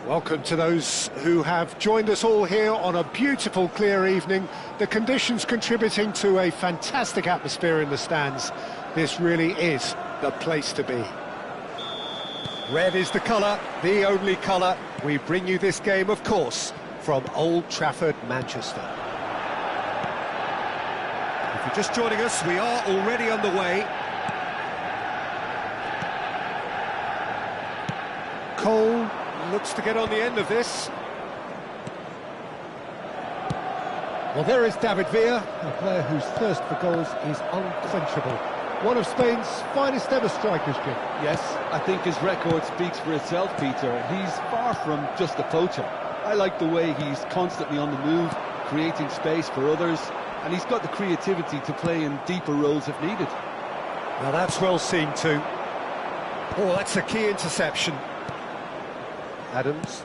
Welcome to those who have joined us all here on a beautiful, clear evening. The conditions contributing to a fantastic atmosphere in the stands. This really is the place to be. Red is the colour, the only colour. We bring you this game, of course, from Old Trafford, Manchester. If you're just joining us, we are already underway. Cole looks to get on the end of this. Well, there is David Villa, a player whose thirst for goals is unquenchable. One of Spain's finest ever strikers, Jim. Yes, I think his record speaks for itself, Peter. He's far from just a poacher. I like the way he's constantly on the move, creating space for others, and he's got the creativity to play in deeper roles if needed. Now that's well seen too. Oh, that's a key interception. Adams.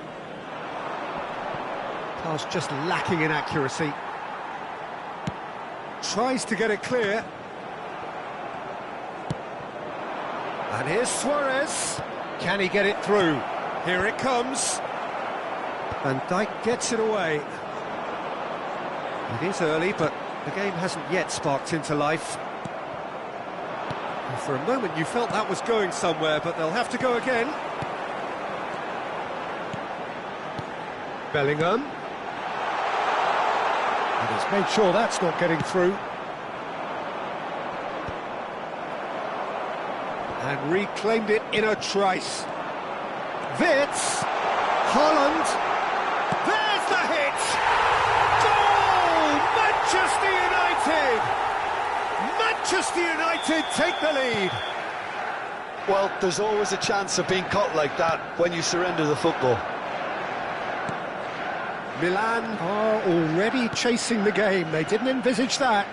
Pass just lacking in accuracy. Tries to get it clear. And here's Suarez. Can he get it through? Here it comes. Van Dijk gets it away. It is early, but the game hasn't yet sparked into life. And for a moment you felt that was going somewhere, but they'll have to go again. Bellingham. And he's made sure that's not getting through. And reclaimed it in a trice. Wits. Haaland. There's the hit! Goal! Manchester United! Manchester United take the lead. Well, there's always a chance of being caught like that when you surrender the football. Milan are already chasing the game. They didn't envisage that.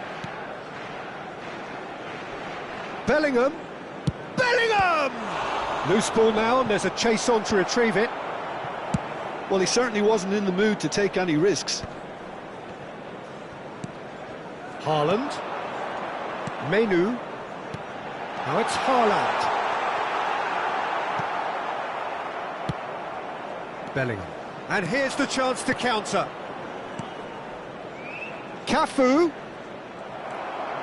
Bellingham. Bellingham! Loose ball now, and there's a chase on to retrieve it. Well, he certainly wasn't in the mood to take any risks. Haaland. Menu. Now it's Haaland. Bellingham. And here's the chance to counter. Cafu.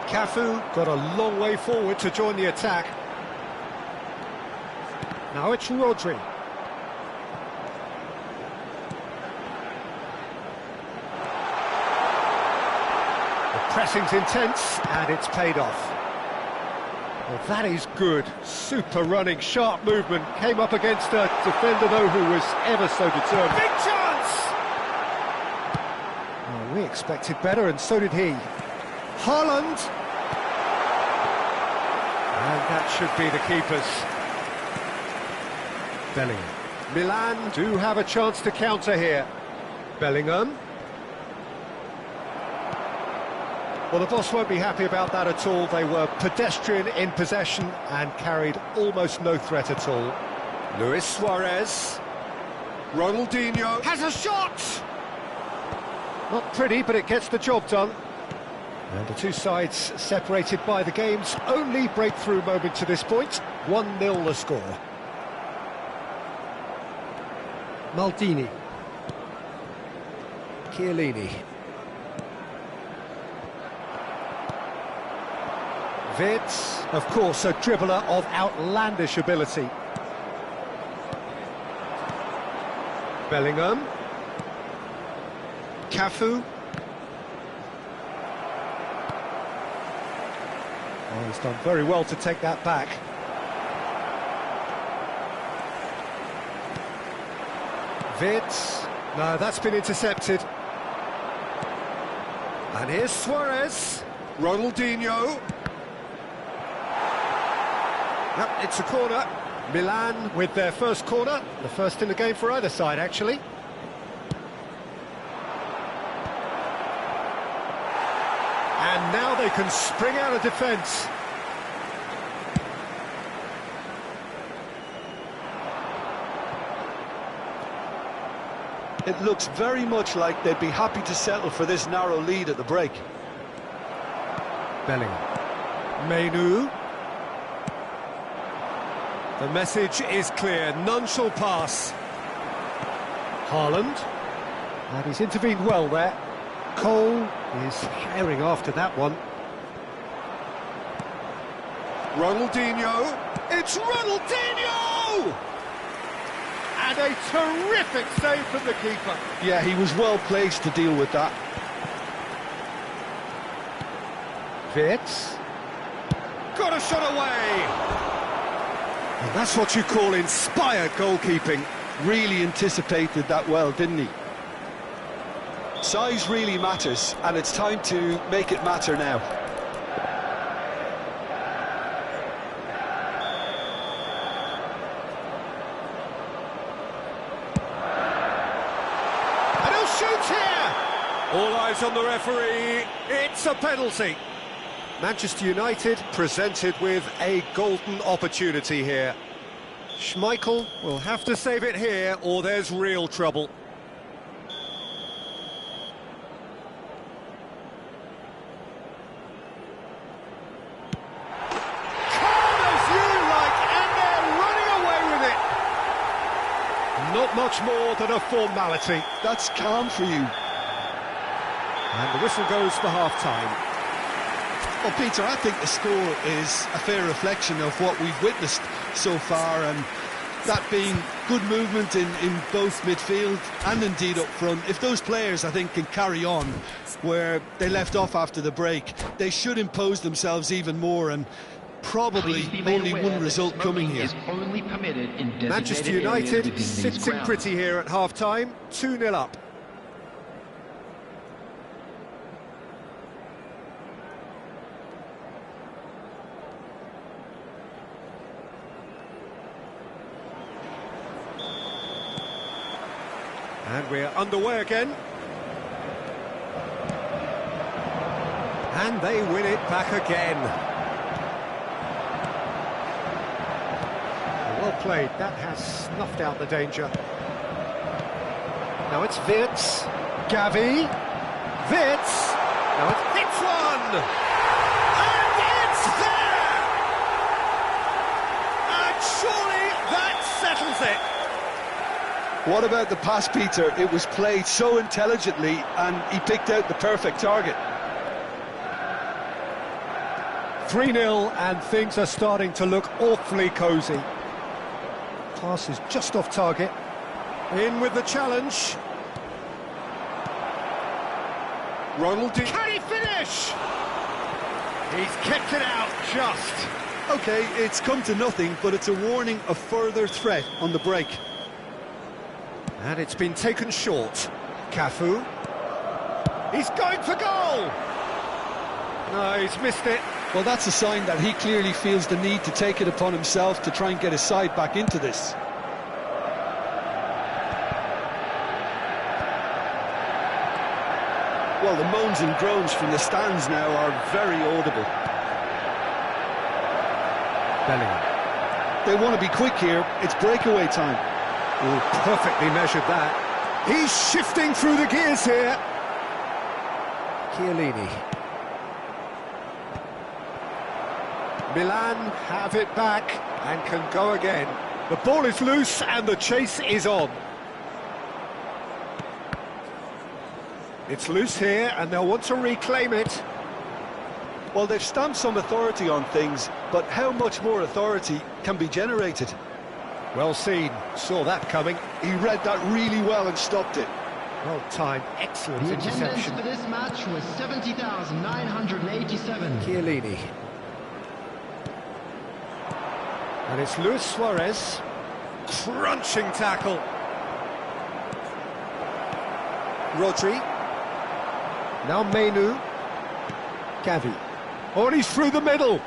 Cafu got a long way forward to join the attack. Now it's Rodri. The pressing's intense, and it's paid off. Well, that is good. Super running, sharp movement. Came up against a defender, though, who was ever so determined. Big chance! Well, we expected better, and so did he. Haaland. And that should be the keepers. Bellingham. Milan do have a chance to counter here. Bellingham. Well, the boss won't be happy about that at all. They were pedestrian in possession and carried almost no threat at all. Luis Suarez. Ronaldinho has a shot! Not pretty, but it gets the job done. And the two sides separated by the game's only breakthrough moment to this point. 1-0 the score. Maldini. Chiellini. Wits, of course, a dribbler of outlandish ability. Bellingham. Cafu. Oh, he's done very well to take that back. Wits. No, that's been intercepted. And here's Suarez. Ronaldinho. Yep, it's a corner. Milan with their first corner, the first in the game for either side, actually. And now they can spring out of defence. It looks very much like they'd be happy to settle for this narrow lead at the break. Bellingham. Menu. The message is clear, none shall pass. Haaland. And he's intervened well there. Cole is herring after that one. Ronaldinho. It's Ronaldinho! And a terrific save from the keeper. Yeah, he was well placed to deal with that. Wirtz. Got a shot away! And that's what you call inspired goalkeeping. Really anticipated that well, didn't he? Size really matters, and it's time to make it matter now. And he'll shoot here! All eyes on the referee. It's a penalty. Manchester United presented with a golden opportunity here. Schmeichel will have to save it here, or there's real trouble. Calm as you like, and they're running away with it. Not much more than a formality. That's calm for you. And the whistle goes for half-time. Well, Peter, I think the score is a fair reflection of what we've witnessed so far, and that being good movement in both midfield and indeed up front. If those players, I think, can carry on where they left off after the break, they should impose themselves even more, and probably only one result coming here. Manchester United sitting pretty here at half-time, 2-0 up. And we're underway again. And they win it back again. Well played, that has snuffed out the danger. Now it's Wirtz, Gavi, Wirtz, now it hits one! And it's there! And surely that settles it! What about the pass, Peter? It was played so intelligently, and he picked out the perfect target. 3-0, and things are starting to look awfully cosy. Pass is just off target. In with the challenge. Ronaldinho. Can he finish? He's kicked it out just. OK, it's come to nothing, but it's a warning of further threat on the break. And it's been taken short. Cafu. He's going for goal! No, he's missed it. Well, that's a sign that he clearly feels the need to take it upon himself to try and get his side back into this. Well, the moans and groans from the stands now are very audible. Bellingham. They want to be quick here. It's breakaway time. Oh, perfectly measured that. He's shifting through the gears here. Chiellini. Milan have it back and can go again. The ball is loose and the chase is on. It's loose here and they'll want to reclaim it. Well, they've stamped some authority on things, but how much more authority can be generated? Well seen, saw that coming. He read that really well and stopped it. Well timed, excellent interception. The attendance for this match was 70,987. Chiellini. And it's Luis Suarez. Crunching tackle. Rodri. Now Menu. Gavi. Oh, and he's through the middle.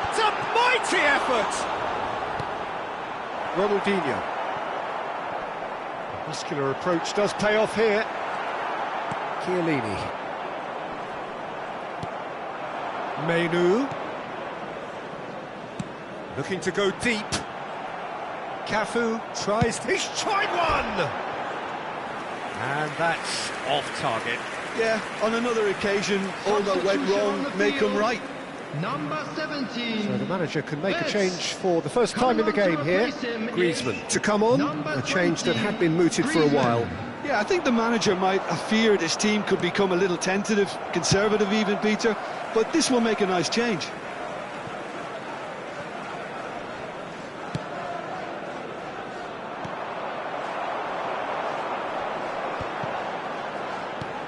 It's a mighty effort. Ronaldinho. Muscular approach does pay off here. Chiellini. Menu. Looking to go deep. Cafu tries, he's tried one! And that's off target. Yeah, on another occasion, all that went wrong may come right. Number 17. So the manager can make a change for the first time in the game here. Griezmann to come on, a change that had been mooted for a while. Yeah, I think the manager might have feared his team could become a little tentative, conservative even, Peter, but this will make a nice change.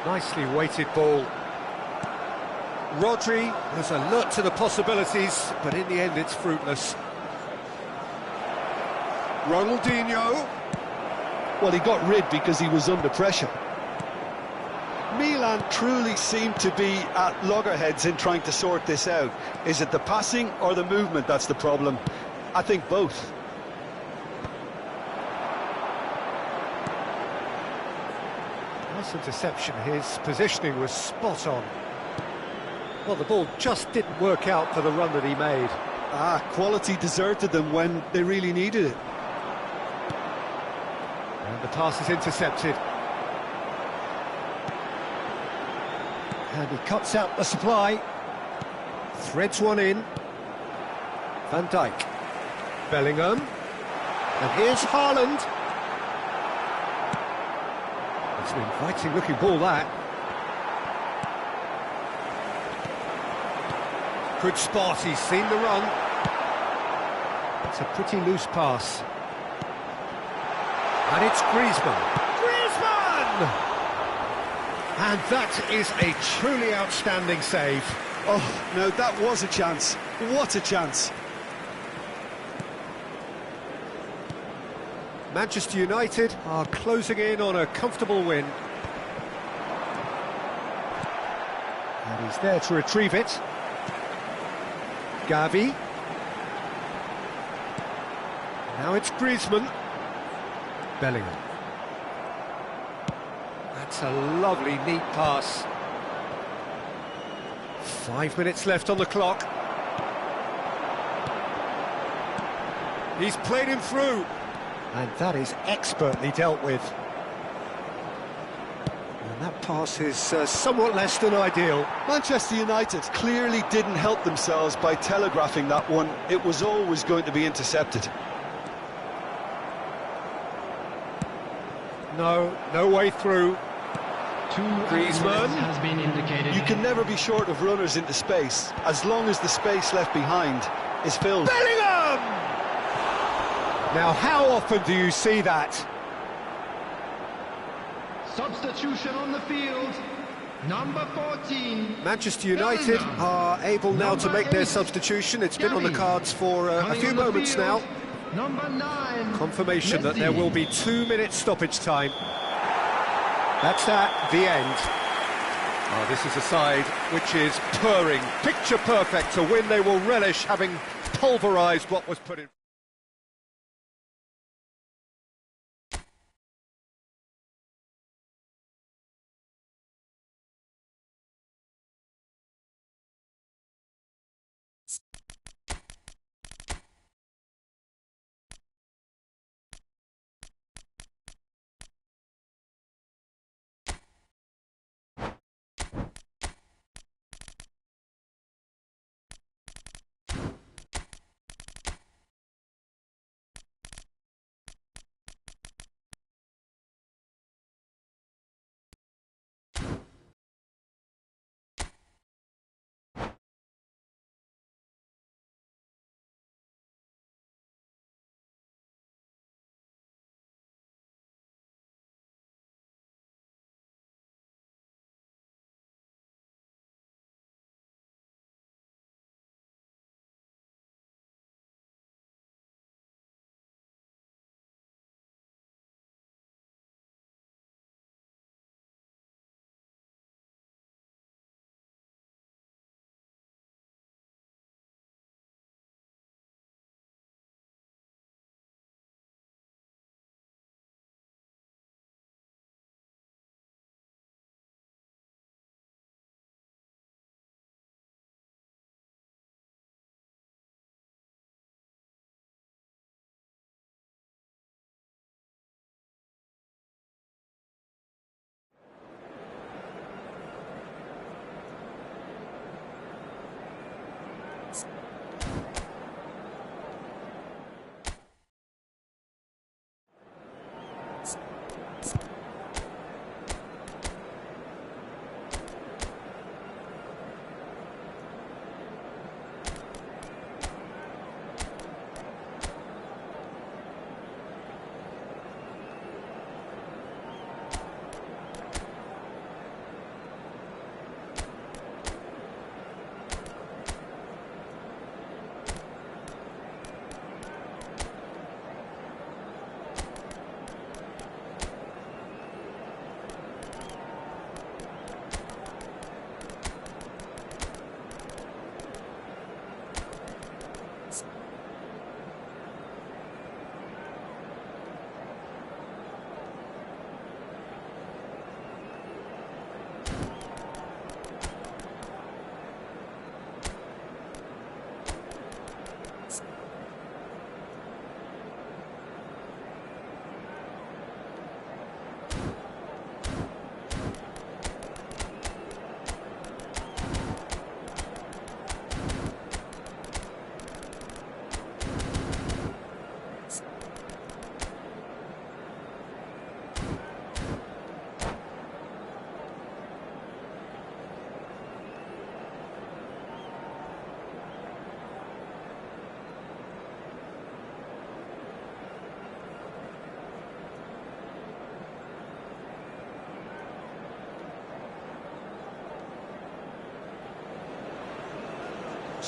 Nicely weighted ball. Rodri was alert to the possibilities, but in the end it's fruitless. Ronaldinho. Well, he got rid because he was under pressure. Milan truly seem to be at loggerheads in trying to sort this out. Is it the passing or the movement that's the problem? I think both. Nice interception. His positioning was spot on. Well, the ball just didn't work out for the run that he made. Quality deserted them when they really needed it. And the pass is intercepted. And he cuts out the supply. Threads one in. Van Dijk. Bellingham. And here's Haaland. It's an inviting looking ball, that. Good spot, he's seen the run. It's a pretty loose pass. And it's Griezmann. Griezmann! And that is a truly outstanding save. Oh, no, that was a chance. What a chance. Manchester United are closing in on a comfortable win. And he's there to retrieve it. Gavi. Now it's Griezmann. Bellingham. That's a lovely, neat pass. 5 minutes left on the clock. He's played him through. And that is expertly dealt with. And that pass is somewhat less than ideal. Manchester United clearly didn't help themselves by telegraphing that one. It was always going to be intercepted. No way through. Griezmann has been indicated. You can never be short of runners into space, as long as the space left behind is filled. Bellingham! Now, how often do you see that? Substitution on the field. Number 14. Manchester United are able now to make their substitution. It's been on the cards for a few moments now. Number 9. Confirmation that there will be 2 minutes stoppage time. That's at the end. Oh, this is a side which is purring, picture perfect. To win, they will relish having pulverised what was put in.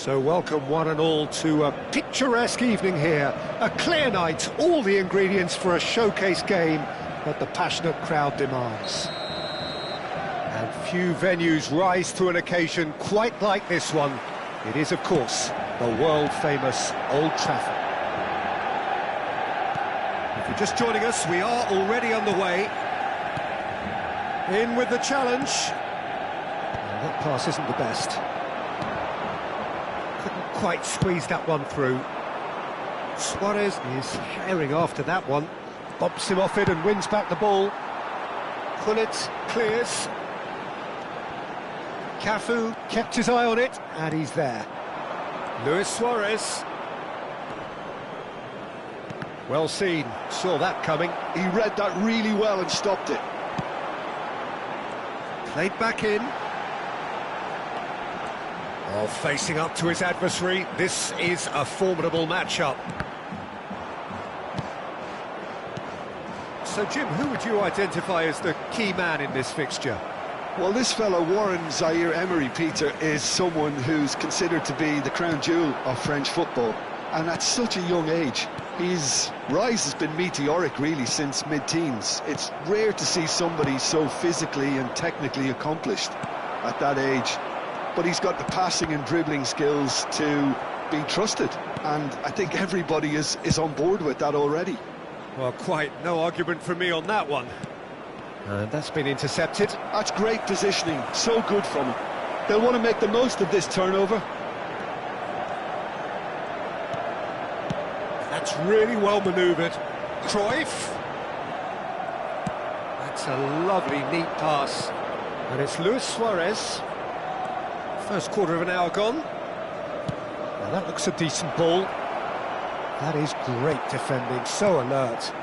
So welcome one and all to a picturesque evening here. A clear night, all the ingredients for a showcase game that the passionate crowd demands. And few venues rise to an occasion quite like this one. It is, of course, the world-famous Old Trafford. If you're just joining us, we are already underway. In with the challenge. Well, that pass isn't the best. Couldn't quite squeeze that one through. Suarez is herring after that one. Bumps him off it and wins back the ball. Gullit clears. Cafu kept his eye on it, and he's there. Luis Suarez. Well seen, saw that coming. He read that really well and stopped it. Played back in. Oh, facing up to his adversary. This is a formidable matchup. So, Jim, who would you identify as the key man in this fixture? Well, this fellow, Warren Zaire-Emery, Peter, is someone who's considered to be the crown jewel of French football. And at such a young age, his rise has been meteoric, really, since mid-teens. It's rare to see somebody so physically and technically accomplished at that age. But he's got the passing and dribbling skills to be trusted. And I think everybody is on board with that already. Well, quite no argument from me on that one. And that's been intercepted. That's great positioning, so good from him. They'll want to make the most of this turnover. That's really well manoeuvred. Cruyff. That's a lovely, neat pass. And it's Luis Suarez. First quarter of an hour gone. Now that looks a decent ball. That is great defending, so alert.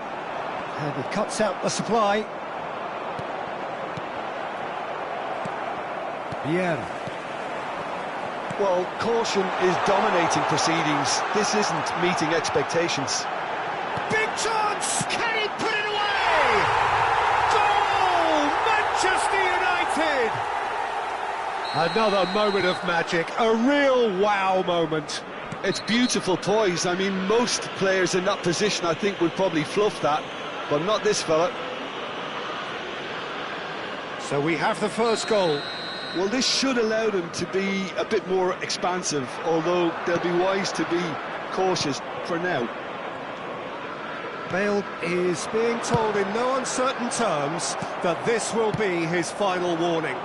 And he cuts out the supply. Vieira. Well, caution is dominating proceedings. This isn't meeting expectations. Big chance! Can he put it away? Goal! Manchester United! Another moment of magic, a real wow moment. It's beautiful poise. I mean, most players in that position, I think, would probably fluff that, but not this fella. So we have the first goal. Well, this should allow them to be a bit more expansive, although they'll be wise to be cautious for now. Bale is being told in no uncertain terms that this will be his final warning.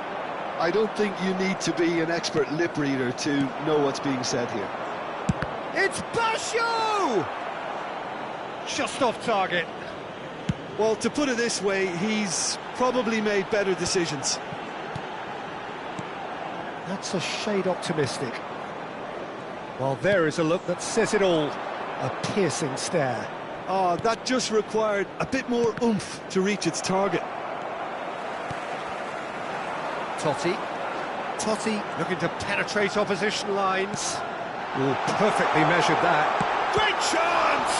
I don't think you need to be an expert lip reader to know what's being said here. It's Basho! Just off target. Well, to put it this way, he's probably made better decisions. That's a shade optimistic. Well, there is a look that says it all. A piercing stare. Oh, that just required a bit more oomph to reach its target. Totti looking to penetrate opposition lines. Oh, perfectly measured that. Great chance!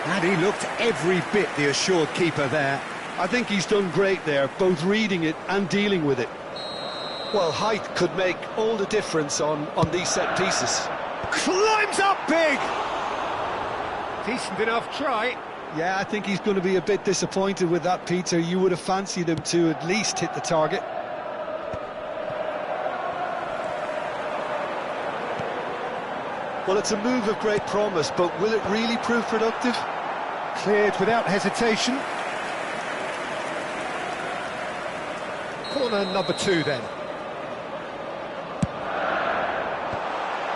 And he looked every bit the assured keeper there. I think he's done great there, both reading it and dealing with it. Well, height could make all the difference on these set pieces. Climbs up big! Decent enough try. Yeah, I think he's going to be a bit disappointed with that, Peter. You would have fancied him to at least hit the target. Well, it's a move of great promise, but will it really prove productive? Cleared without hesitation. Corner number 2 then.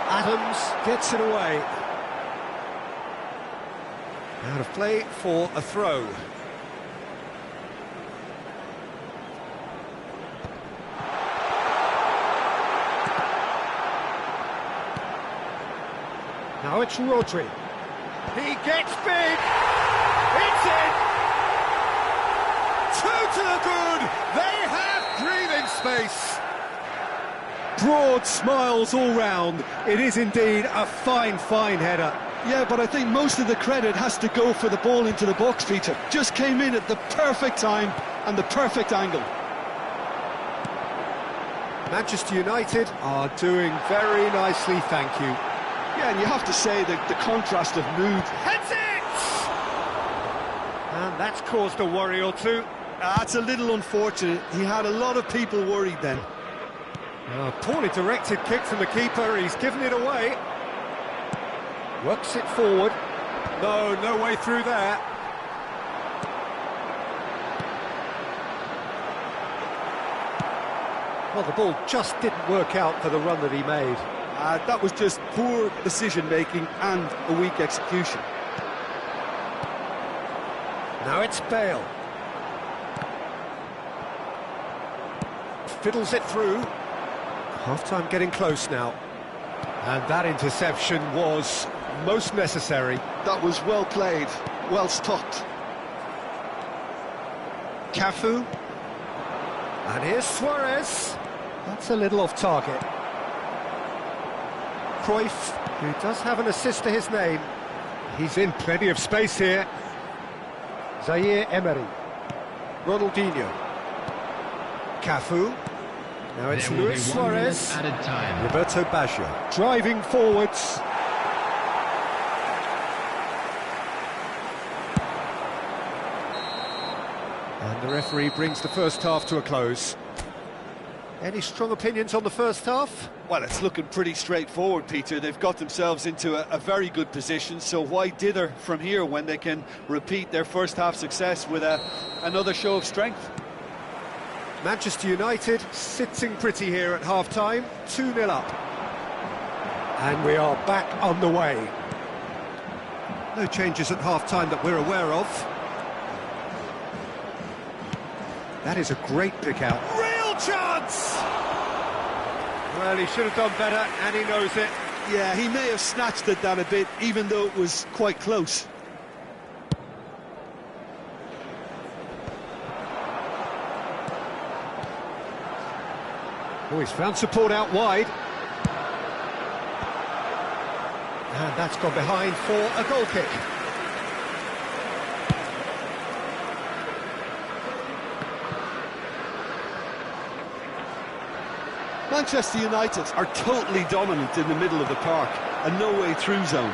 Adams gets it away. Out of play for a throw. Now it's Rodri. He gets big. It's in. 2 to the good. They have breathing space. Broad smiles all round. It is indeed a fine, fine header. Yeah, but I think most of the credit has to go for the ball into the box, Peter. Just came in at the perfect time and the perfect angle. Manchester United are doing very nicely, thank you. Yeah, and you have to say that the contrast of mood. Heads it! And that's caused a worry or two. That's a little unfortunate. He had a lot of people worried then. Poorly directed kick from the keeper, he's given it away. Works it forward. No way through there. Well, the ball just didn't work out for the run that he made. That was just poor decision-making and a weak execution. Now it's Bale. Fiddles it through. Half-time getting close now. And that interception was most necessary. That was well played, well stopped. Cafu. And here's Suarez. That's a little off target. Cruyff, who does have an assist to his name. He's in plenty of space here. Zaire Emery. Ronaldinho. Cafu. Now it's Luis Suarez. Roberto Baggio. Driving forwards. And the referee brings the first half to a close. Any strong opinions on the first half? Well, it's looking pretty straightforward, Peter. They've got themselves into a very good position, so why dither from here when they can repeat their first half success with another show of strength? Manchester United sitting pretty here at half-time, 2-0 up. And we are back on the way. No changes at half-time that we're aware of. That is a great pick out. Real chance! Well, he should have done better, and he knows it. Yeah, he may have snatched at that a bit, even though it was quite close. Oh, he's found support out wide. And that's gone behind for a goal kick. Manchester United are totally dominant in the middle of the park, a no-way through zone.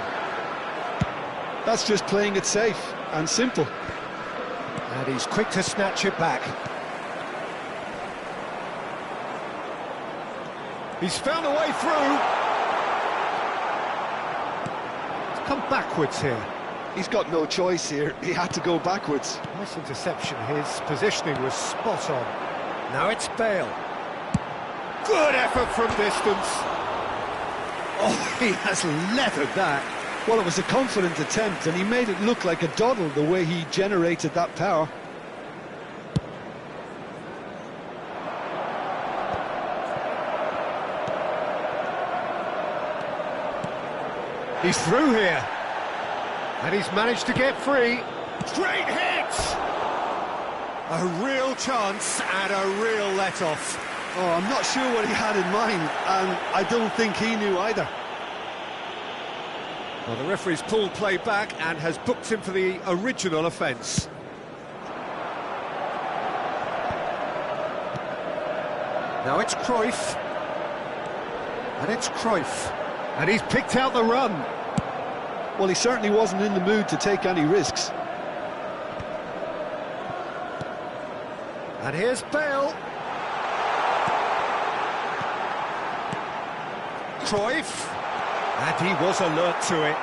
That's just playing it safe and simple. And he's quick to snatch it back. He's found a way through. He's come backwards here. He's got no choice here. He had to go backwards. Nice interception. His positioning was spot on. Now it's Bale. Good effort from distance. Oh, he has leathered that. Well, it was a confident attempt, and he made it look like a doddle the way he generated that power. He's through here. And he's managed to get free. Great hit! A real chance and a real let-off. Oh, I'm not sure what he had in mind, and I don't think he knew either. Well, the referee's pulled play back and has booked him for the original offence. Now it's Cruyff. And it's Cruyff. And he's picked out the run. Well, he certainly wasn't in the mood to take any risks. And here's Bale. Cruyff. And he was alert to it.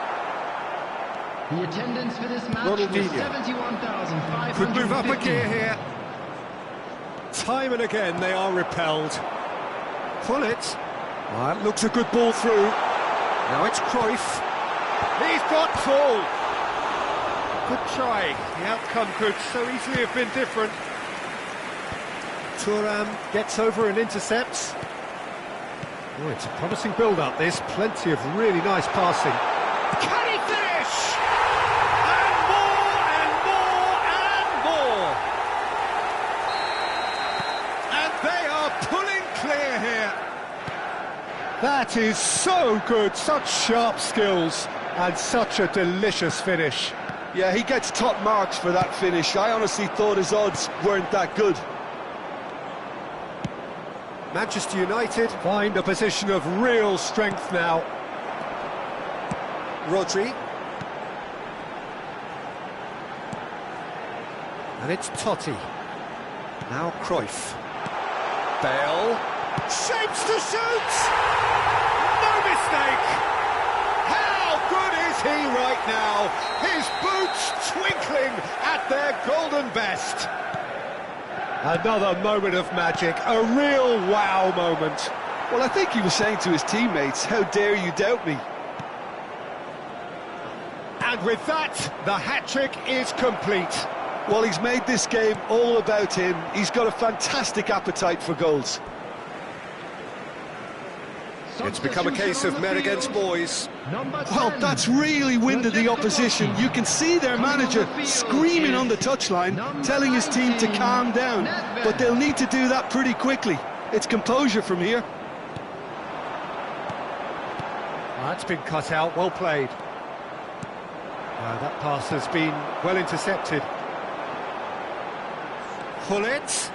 The attendance for this match was 71,550. Could move up a gear here. Time and again they are repelled. Pull it. Well, that looks a good ball through. Now it's Cruyff. He's got full. Good try. The outcome could so easily have been different. Thuram gets over and intercepts. Oh, it's a promising build-up, this. Plenty of really nice passing. Can he finish? And more, and more, and more! And they are pulling clear here. That is so good, such sharp skills, and such a delicious finish. Yeah, he gets top marks for that finish. I honestly thought his odds weren't that good. Manchester United find a position of real strength now. Rodri. And it's Totti. Now Cruyff. Bale. Shapes to shoot! No mistake! How good is he right now? His boots twinkling at their golden best. Another moment of magic, a real wow moment. Well, I think he was saying to his teammates, how dare you doubt me? And with that, the hat-trick is complete. Well, he's made this game all about him. He's got a fantastic appetite for goals. It's become a case of men against boys. Well, that's really winded the opposition. You can see their manager screaming on the touchline, telling his team to calm down. But they'll need to do that pretty quickly. It's composure from here. That's been cut out, well played. That pass has been well intercepted. Hullet.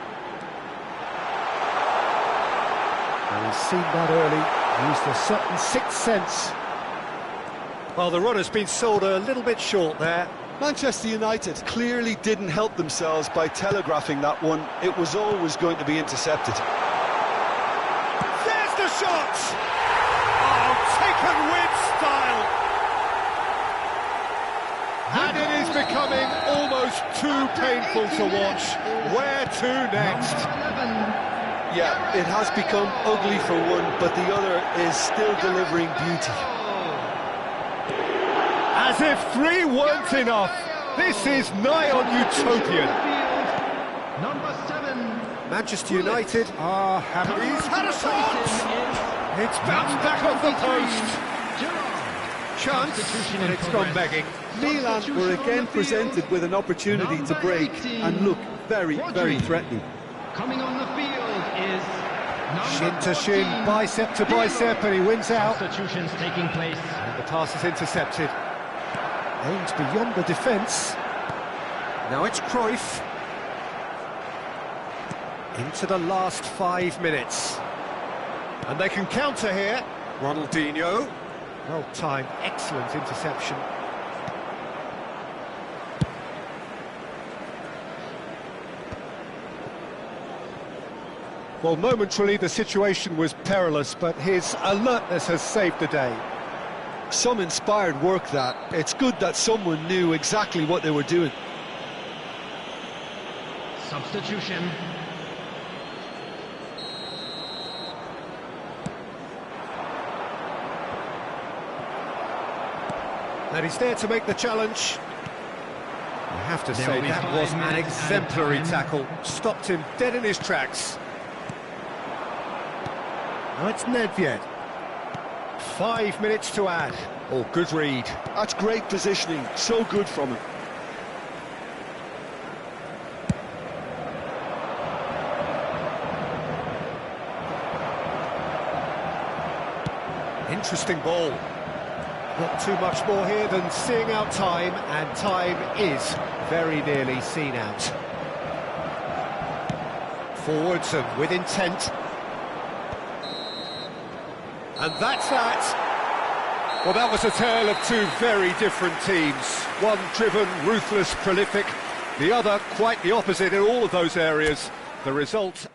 And he's seen that early, used a certain sixth sense. Well, the run has been sold a little bit short there. Manchester United clearly didn't help themselves by telegraphing that one. It was always going to be intercepted. There's the shot! Oh, taken with style! And it is becoming almost too painful to watch. Where to next? Yeah, it has become ugly for one, but the other is still delivering beauty. As if 3 weren't enough, this is nigh on utopian. Number 7. Manchester United are happy. He's had a shot! It's bounced back off the post. Chance, and it's gone begging. Milan were again presented with an opportunity to break and look very, very threatening. Coming on the field is Shin to shin, bicep to bicep, and he wins out. Substitutions taking place. And the pass is intercepted. Aims beyond the defence. Now it's Cruyff. Into the last 5 minutes. And they can counter here. Ronaldinho. Well timed, excellent interception. Well, momentarily the situation was perilous, but his alertness has saved the day. Some inspired work that. It's good that someone knew exactly what they were doing. Substitution. And he's there to make the challenge. I have to say, that was an exemplary tackle. Stopped him dead in his tracks. Now it's Nedved. 5 minutes to add. Oh, good read. That's great positioning, so good from him. Interesting ball. Not too much more here than seeing out time, and time is very nearly seen out. Forwards and with intent. And that's that. Well, that was a tale of two very different teams. One driven, ruthless, prolific. The other quite the opposite in all of those areas. The result...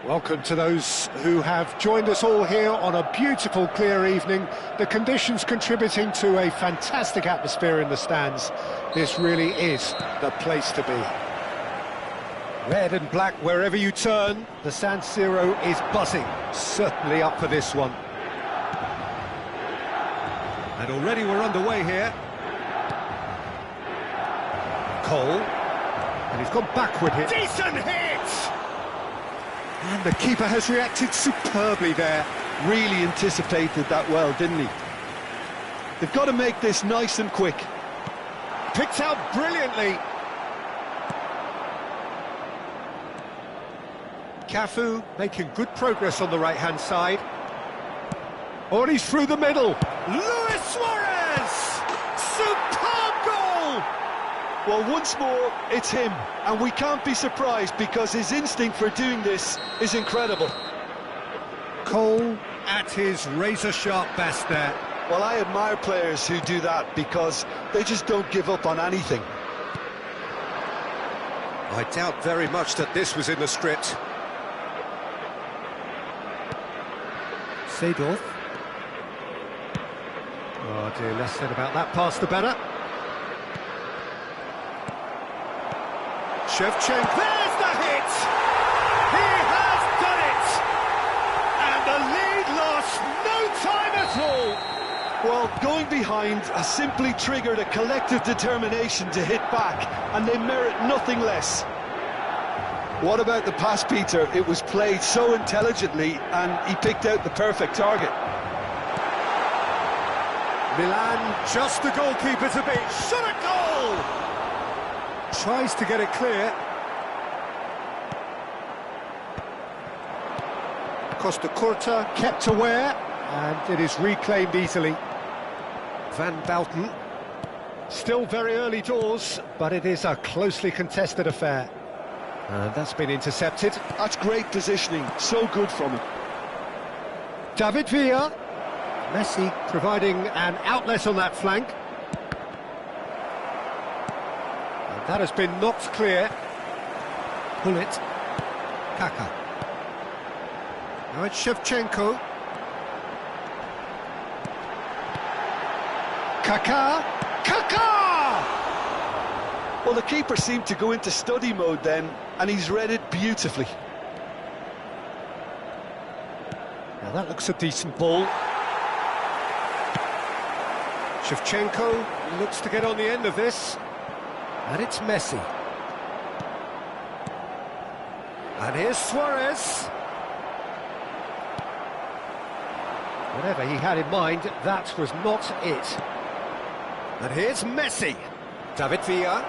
Welcome to those who have joined us all here on a beautiful, clear evening. The conditions contributing to a fantastic atmosphere in the stands. This really is the place to be. Red and black wherever you turn. The San Siro is buzzing. Certainly up for this one. And already we're underway here. Cole. And he's gone backward here. Decent hit! And the keeper has reacted superbly there. Really anticipated that well, didn't he? They've got to make this nice and quick. Picked out brilliantly. Cafu making good progress on the right-hand side. Oh, and he's through the middle. Luis Suarez! Superb goal! Well, once more, it's him. And we can't be surprised because his instinct for doing this is incredible. Cole at his razor-sharp best there. Well, I admire players who do that because they just don't give up on anything. I doubt very much that this was in the script. Seedorf. Oh dear, less said about that pass the better. Shevchenko, there's the hit! He has done it! And the lead lost no time at all! Well, going behind has simply triggered a collective determination to hit back, and they merit nothing less. What about the pass, Peter? It was played so intelligently, and he picked out the perfect target. Milan, just the goalkeeper to beat. Shot a goal! Tries to get it clear. Costa Curta kept aware, and it is reclaimed easily. Van Bouten. Still very early doors, but it is a closely contested affair. And that's been intercepted. That's great positioning, so good from him. David Villa. Messi providing an outlet on that flank. And that has been knocked clear. Pull it. Kaka. Now it's Shevchenko. Kaka! Well, the keeper seemed to go into study mode then, and he's read it beautifully. Now that looks a decent ball. Shevchenko looks to get on the end of this. And it's Messi. And here's Suarez. Whatever he had in mind, that was not it. And here's Messi. David Villa.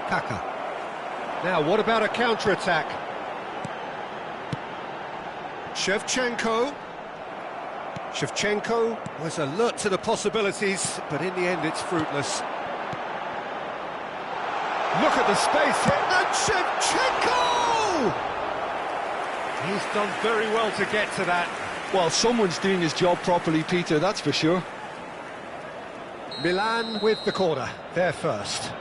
Kaka. Now, what about a counter-attack? Shevchenko. Shevchenko was alert to the possibilities, but in the end it's fruitless. Look at the space here, and Shevchenko! He's done very well to get to that. Well, someone's doing his job properly, Peter, that's for sure. Milan with the corner, they're first.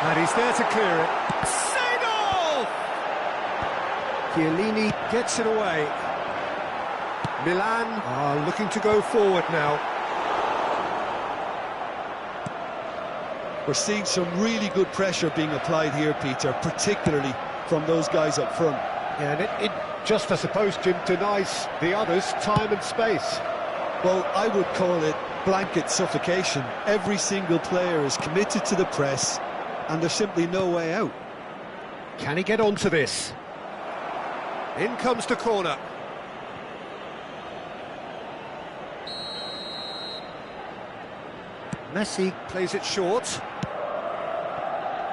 And he's there to clear it. Seedorf! Chiellini gets it away. Milan are looking to go forward now. We're seeing some really good pressure being applied here, Peter, particularly from those guys up front. Yeah, and it just, I suppose, Jim, denies the others time and space. Well, I would call it blanket suffocation. Every single player is committed to the press, and there's simply no way out. Can he get onto this? In comes the corner. Messi plays it short.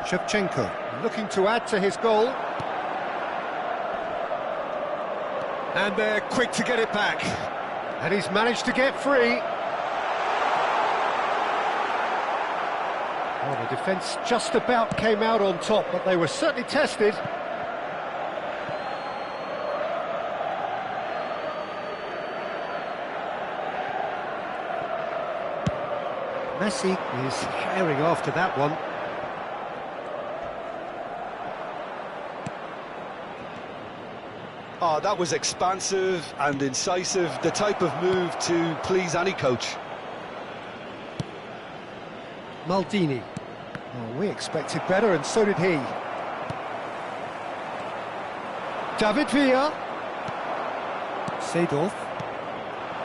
Shevchenko looking to add to his goal. And they're quick to get it back. And he's managed to get free. Well, the defence just about came out on top, but they were certainly tested. Messi is herring after that one. Oh, that was expansive and incisive, the type of move to please any coach. Maldini. Well, we expected better, and so did he. David Villa. Seedorf.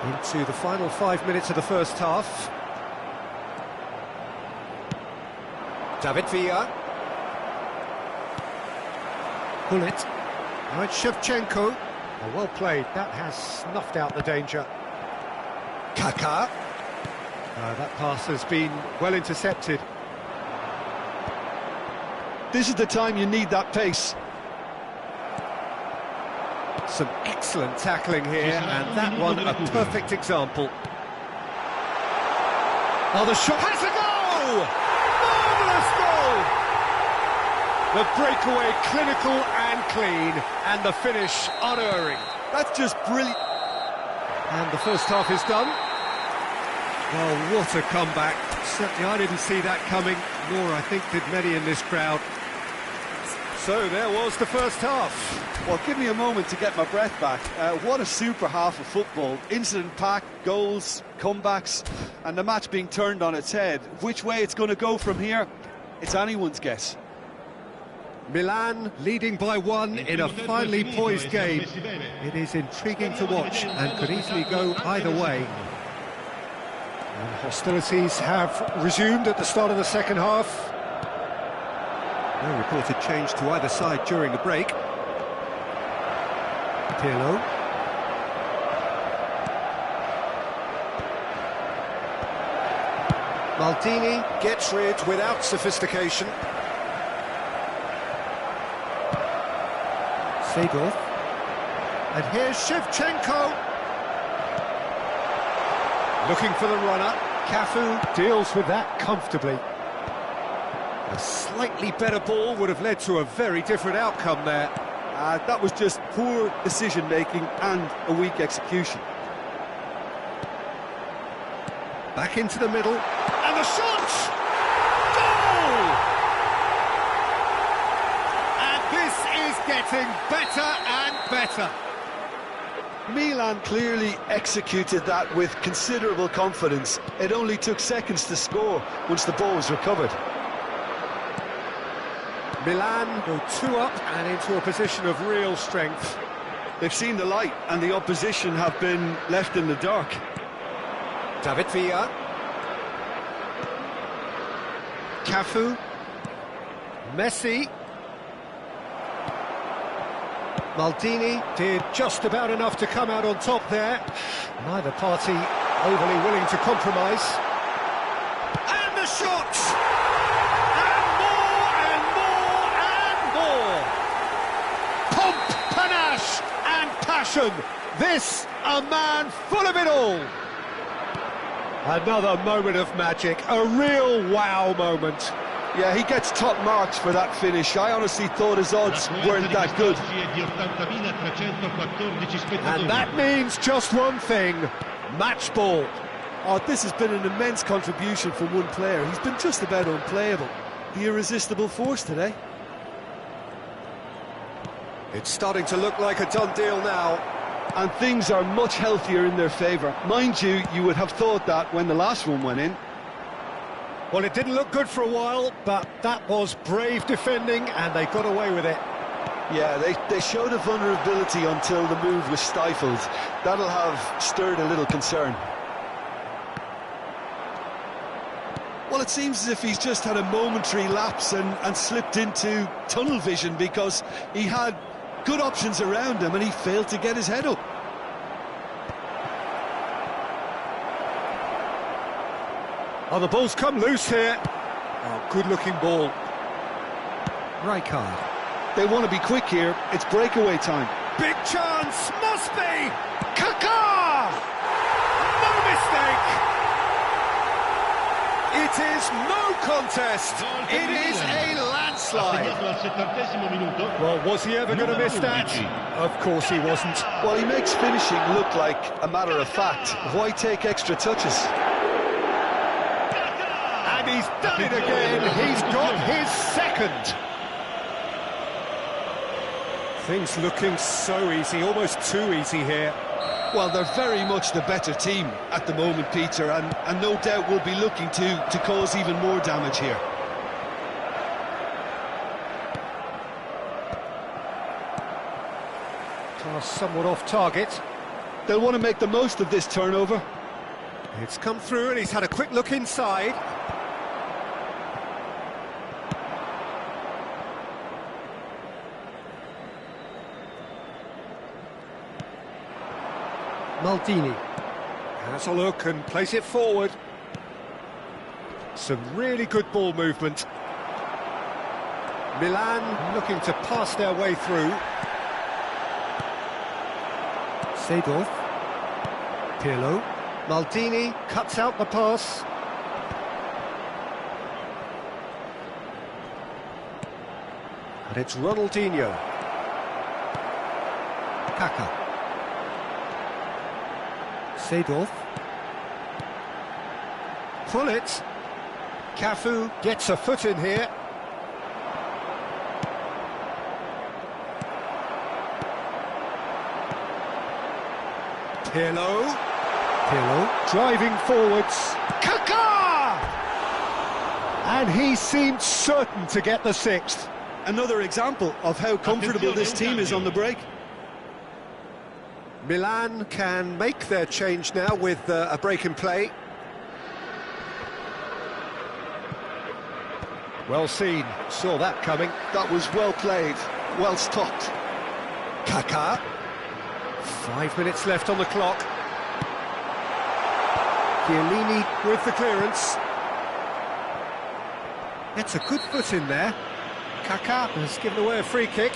Into the final 5 minutes of the first half. David Villa. Bullet. Now it's Shevchenko. Oh, well played. That has snuffed out the danger. Kaka. That pass has been well intercepted. This is the time you need that pace. Some excellent tackling here, and that one a perfect example. Oh, the shot has a goal! Marvellous goal! The breakaway clinical and clean, and the finish unerring. That's just brilliant. And the first half is done. Well, what a comeback. Certainly I didn't see that coming, nor I think did many in this crowd. So there was the first half. Well, give me a moment to get my breath back. What a super half of football. Incident-packed, goals, comebacks, and the match being turned on its head. Which way it's going to go from here, it's anyone's guess. Milan leading by 1 in a finely poised game. It is intriguing to watch and could easily go either way. And hostilities have resumed at the start of the second half. No reported change to either side during the break. Pirlo. Maldini gets rid without sophistication. Seedorf. And here's Shevchenko. Looking for the runner. Cafu deals with that comfortably. A slightly better ball would have led to a very different outcome there. That was just poor decision-making and a weak execution. Back into the middle. And the shot! Goal! And this is getting better and better. Milan clearly executed that with considerable confidence. It only took seconds to score once the ball was recovered. Milan go 2 up and into a position of real strength. They've seen the light and the opposition have been left in the dark. David Villa. Cafu. Messi. Maldini did just about enough to come out on top there. Neither party overly willing to compromise. And the shot! And more and more and more! Pomp, panache and passion. This, a man full of it all. Another moment of magic, a real wow moment. Yeah, he gets top marks for that finish. I honestly thought his odds weren't that good. And that means just one thing, match ball. Oh, this has been an immense contribution from one player. He's been just about unplayable. The irresistible force today. It's starting to look like a done deal now. And things are much healthier in their favour. Mind you, you would have thought that when the last one went in. Well, it didn't look good for a while, but that was brave defending, and they got away with it. Yeah, they showed a vulnerability until the move was stifled. That'll have stirred a little concern. Well, it seems as if he's just had a momentary lapse and slipped into tunnel vision, because he had good options around him and he failed to get his head up. Oh, the ball's come loose here. Oh, good-looking ball. Rijkaard. They want to be quick here. It's breakaway time. Big chance, must be! Kaká! No mistake! It is no contest. It is a landslide. Well, was he ever going to miss that? Of course he wasn't. Well, he makes finishing look like a matter of fact. Why take extra touches? And he's done it again. He's got his second. Things looking so easy, almost too easy here. Well, they're very much the better team at the moment, Peter, and no doubt will be looking to cause even more damage here. Pass somewhat off target. They'll want to make the most of this turnover. It's come through and he's had a quick look inside. Maldini has a look and plays it forward. Some really good ball movement. Milan looking to pass their way through. Seedorf. Pirlo. Maldini cuts out the pass. And it's Ronaldinho. Kaká. Seedorf. Pull it. Cafu gets a foot in here. Pirlo. Pirlo driving forwards. Kaká! And he seemed certain to get the sixth. Another example of how comfortable this team is on the break. Milan can make their change now with a break in play. Well seen, saw that coming. That was well played, well stopped. Kaká. 5 minutes left on the clock. Chiellini with the clearance. Gets a good foot in there. Kaká has given away a free kick.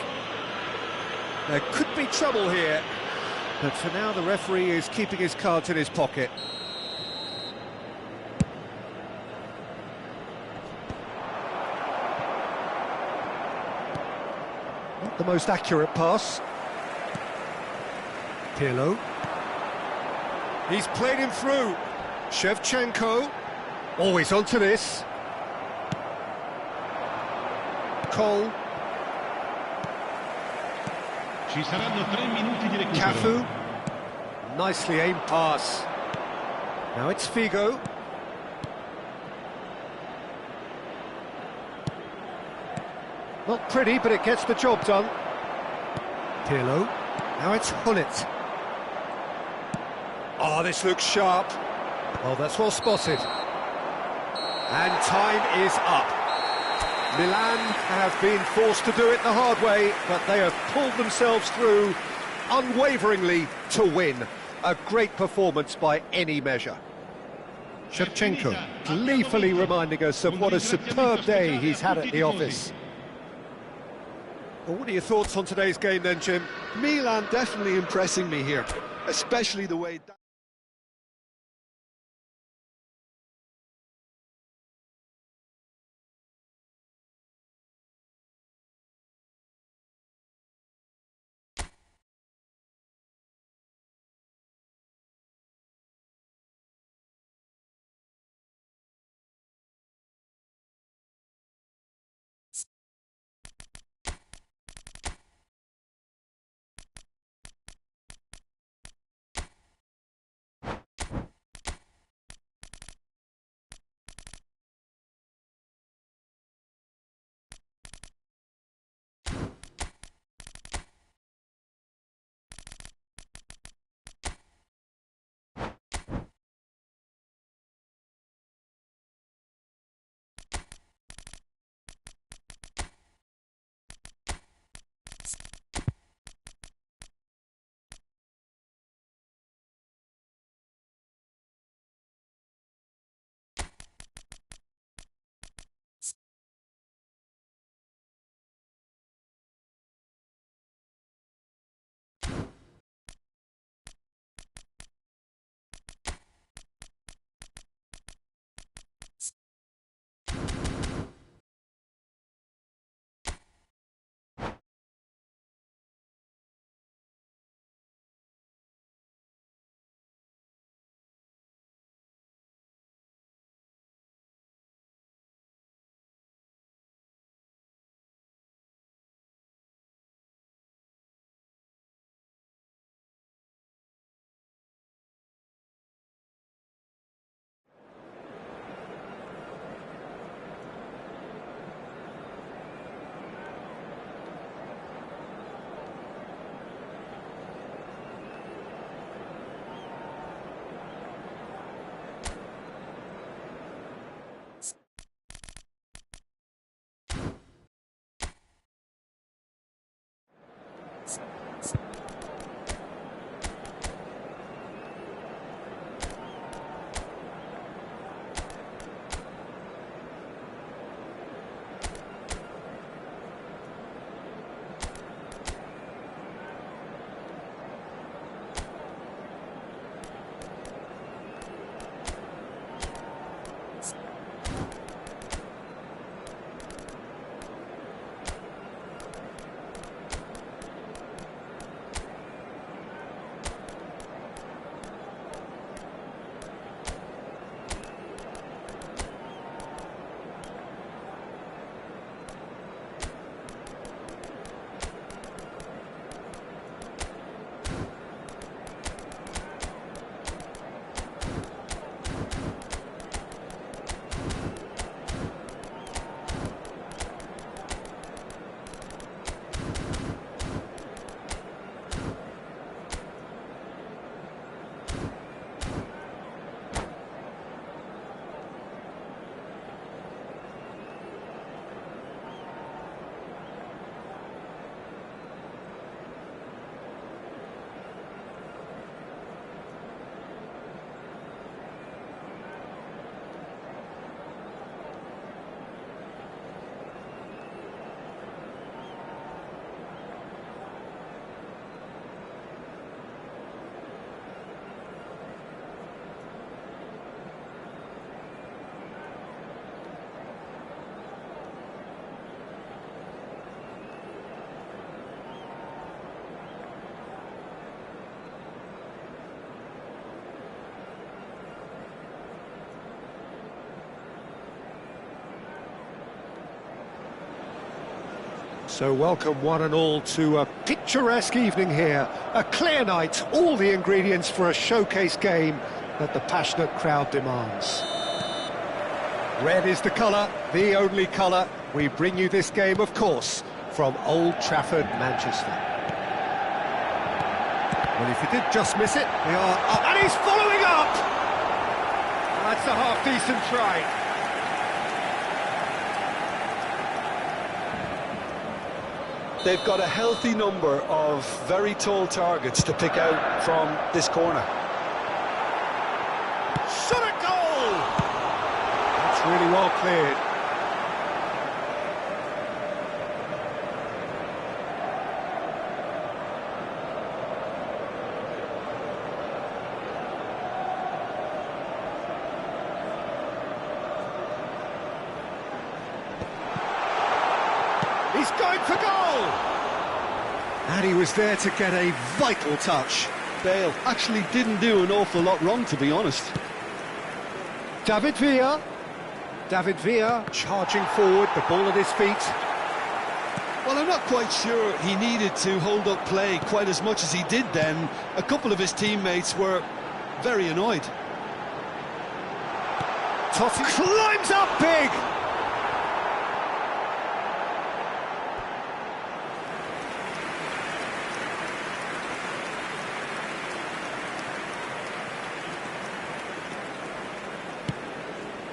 There could be trouble here. But for now, the referee is keeping his cards in his pocket. Not the most accurate pass. Pirlo. He's played him through. Shevchenko. Always onto this. Cole. Ci saranno 3 minuti di recupero. Cafu. Nicely aimed pass. Now it's Figo. Not pretty, but it gets the job done. Pirlo. Now it's Hullet. Oh, this looks sharp. Well, that's well spotted. And time is up. Milan have been forced to do it the hard way, but they have pulled themselves through unwaveringly to win. A great performance by any measure. Shevchenko gleefully reminding us of what a superb day he's had at the office. Well, what are your thoughts on today's game then, Jim? Milan definitely impressing me here, especially the way... So welcome one and all to a picturesque evening here, a clear night, all the ingredients for a showcase game that the passionate crowd demands. Red is the colour, the only colour. We bring you this game, of course, from Old Trafford, Manchester. Well, if you did just miss it, we are up, and he's following up! That's a half-decent try. They've got a healthy number of very tall targets to pick out from this corner. Shot at goal! That's really well cleared. He's going for goal! And he was there to get a vital touch. Bale actually didn't do an awful lot wrong, to be honest. David Villa. David Villa charging forward, the ball at his feet. Well, I'm not quite sure he needed to hold up play quite as much as he did then. A couple of his teammates were very annoyed. Totti climbs up big!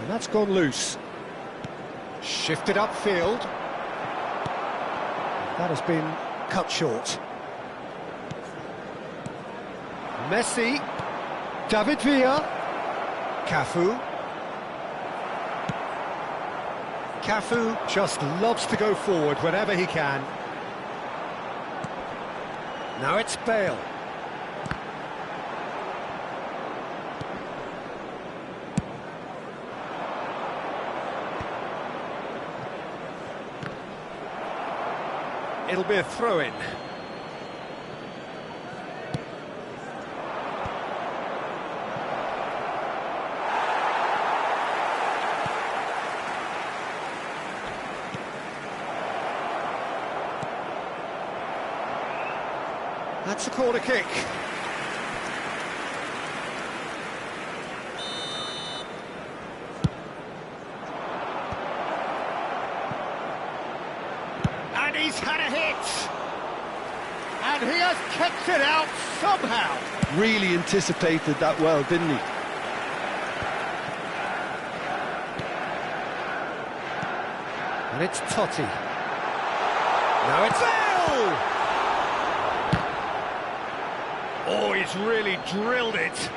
And that's gone loose. Shifted upfield. That has been cut short. Messi. David Villa. Cafu. Cafu just loves to go forward whenever he can. Now it's Bale. It'll be a throw-in. That's a corner kick. And he's had a hit. And he has kept it out somehow. Really anticipated that well, didn't he? And it's Totti. Now it's Bale! Oh, he's really drilled it.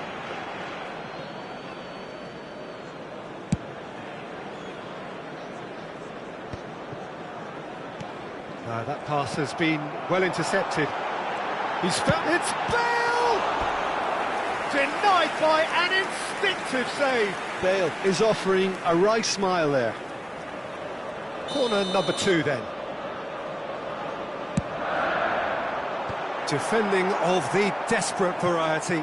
No, that pass has been well intercepted. He's found it's Bale! Denied by an instinctive save. Bale is offering a wry smile there. Corner number 2 then. Defending of the desperate variety.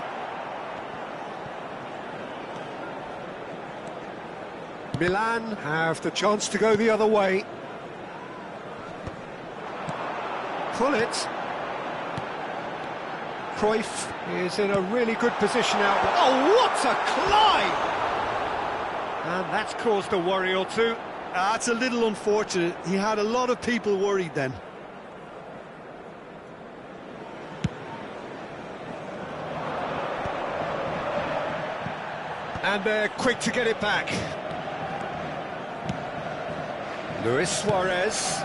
Milan have the chance to go the other way. Pull it. Cruyff is in a really good position out. Oh, what a climb! And that's caused a worry or two. That's a little unfortunate. He had a lot of people worried then. And they're quick to get it back. Luis Suarez.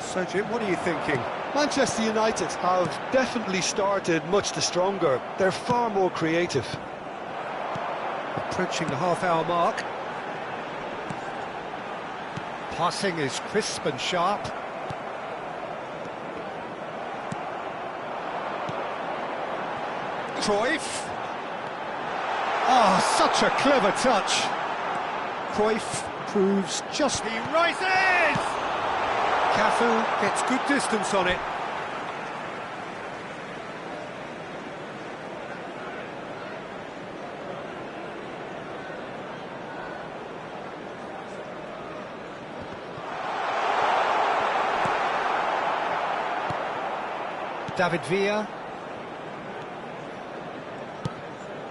So, Jim, what are you thinking? Manchester United have definitely started much the stronger. They're far more creative. Approaching the half-hour mark. Passing is crisp and sharp. Cruyff. Oh, such a clever touch. Cruyff proves just... He rises! Cafu gets good distance on it. David Villa.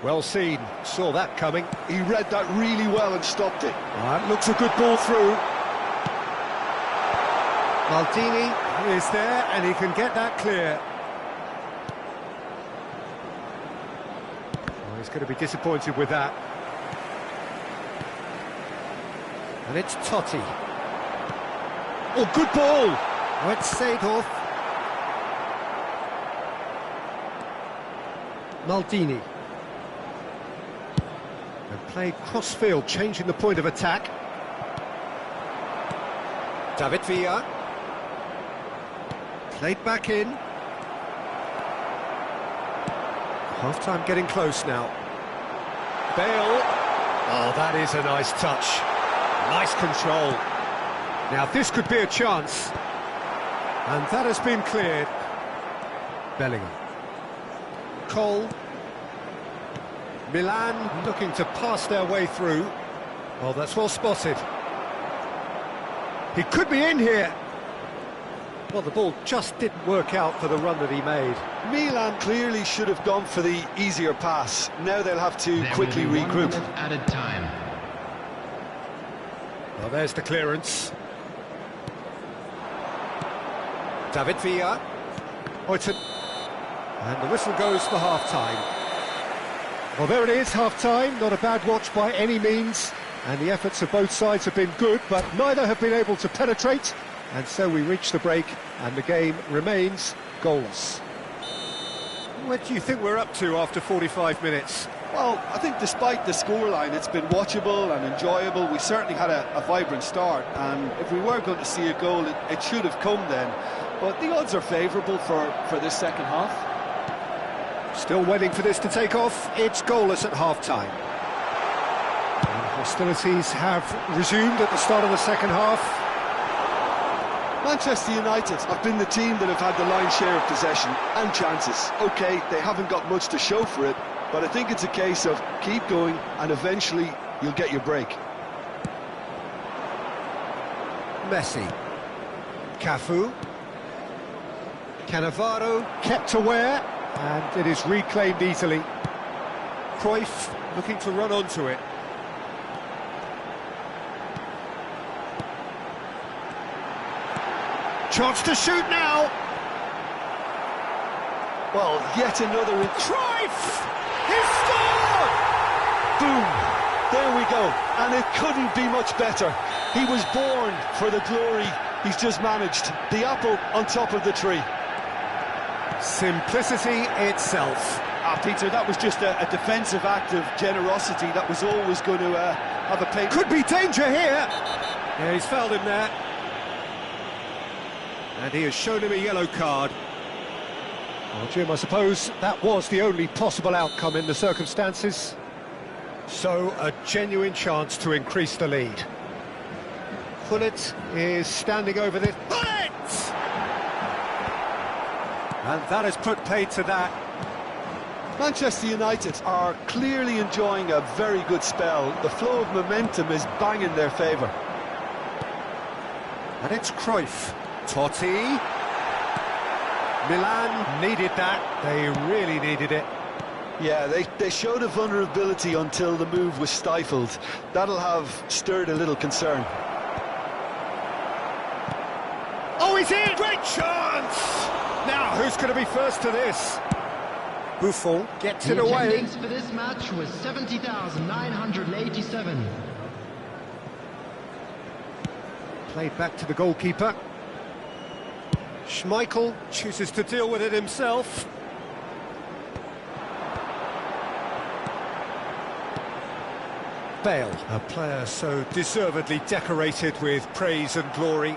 Well seen, saw that coming. He read that really well and stopped it. That looks a good ball through. Maldini is there and he can get that clear. He's going to be disappointed with that. And it's Totti. Oh, good ball! Oh, it's Seedorf. Maldini. And played cross-field, changing the point of attack. David Villa. Played back in. Half-time getting close now. Bale. Oh, that is a nice touch. Nice control. Now this could be a chance. And that has been cleared. Bellingham. Cole. Milan looking to pass their way through. Oh, that's well spotted. He could be in here. Well, the ball just didn't work out for the run that he made. Milan clearly should have gone for the easier pass. Now they'll have to quickly regroup. Added time. Well, there's the clearance. David Villa. Hoyton. And the whistle goes for half-time. Well, there it is, half-time. Not a bad watch by any means. And the efforts of both sides have been good, but neither have been able to penetrate. And so we reach the break, and the game remains goalless. What do you think we're up to after 45 minutes? Well, I think despite the scoreline, it's been watchable and enjoyable. We certainly had a vibrant start, and if we were going to see a goal, it should have come then. But the odds are favourable for this second half. Still waiting for this to take off. It's goalless at half-time. And hostilities have resumed at the start of the second half. Manchester United have been the team that have had the lion's share of possession and chances. OK, they haven't got much to show for it, but I think it's a case of keep going and eventually you'll get your break. Messi. Cafu. Cannavaro kept aware, and it is reclaimed easily. Cruyff looking to run onto it. Chance to shoot now. Well, yet another... Cruyff! He scored! Boom! There we go. And it couldn't be much better. He was born for the glory he's just managed. The apple on top of the tree. Simplicity itself. Peter, that was just a defensive act of generosity that was always going to have a pay... Could be danger here. Yeah, he's fouled him there. And he has shown him a yellow card. Well, Jim, I suppose that was the only possible outcome in the circumstances. So, a genuine chance to increase the lead. Gullit is standing over this. Gullit! And that has put paid to that. Manchester United are clearly enjoying a very good spell. The flow of momentum is bang in their favour. And it's Cruyff. Totti. Milan needed that. They really needed it. Yeah, they showed a vulnerability until the move was stifled. That'll have stirred a little concern. Oh, he's in! Great chance! Now, who's going to be first to this? Buffon gets it away. The attendance for this match was 70,987. Played back to the goalkeeper. Schmeichel chooses to deal with it himself. Bale, a player so deservedly decorated with praise and glory.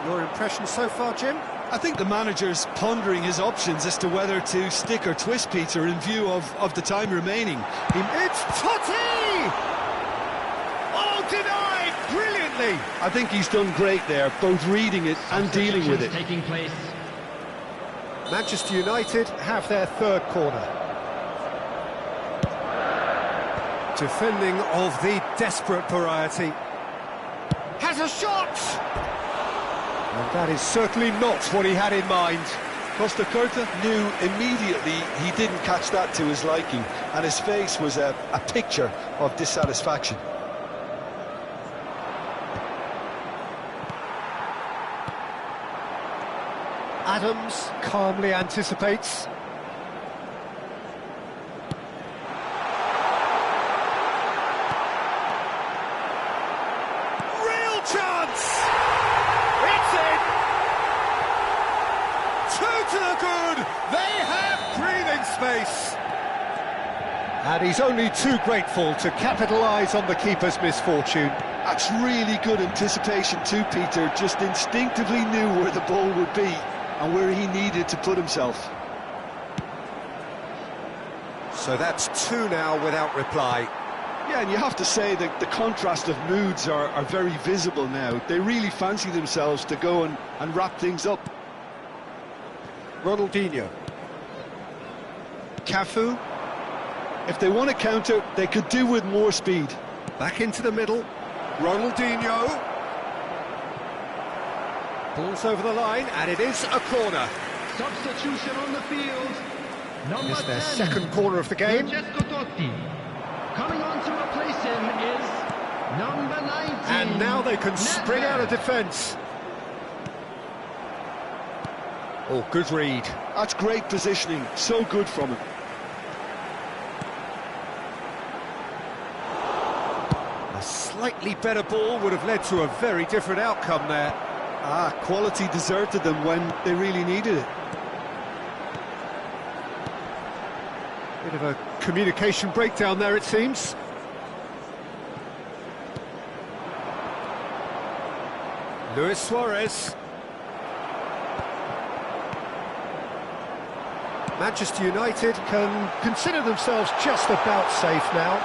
Your impression so far, Jim? I think the manager's pondering his options as to whether to stick or twist, Peter, in view of the time remaining. It's Totti! Oh, denied brilliantly! I think he's done great there, both reading it and dealing with it. Taking place. Manchester United have their third corner. Defending of the desperate variety. Has a shot! And that is certainly not what he had in mind. Costa Curta knew immediately he didn't catch that to his liking, and his face was a picture of dissatisfaction. Adams calmly anticipates. no good! They have breathing space! And he's only too grateful to capitalise on the keeper's misfortune. That's really good anticipation too, Peter. Just instinctively knew where the ball would be and where he needed to put himself. So that's two now without reply. Yeah, and you have to say that the contrast of moods are very visible now. They really fancy themselves to go and wrap things up. Ronaldinho. Cafu. If they want to counter, they could do with more speed. Back into the middle. Ronaldinho. Ball's over the line, and it is a corner. Substitution on the field. Number It's their 10. second corner of the game. Coming on to replace him is number 19. And now they can spring out of defence. Oh, good read. That's great positioning. So good from him. A slightly better ball would have led to a very different outcome there. Quality deserted them when they really needed it. Bit of a communication breakdown there, it seems. Luis Suarez. Manchester United can consider themselves just about safe now.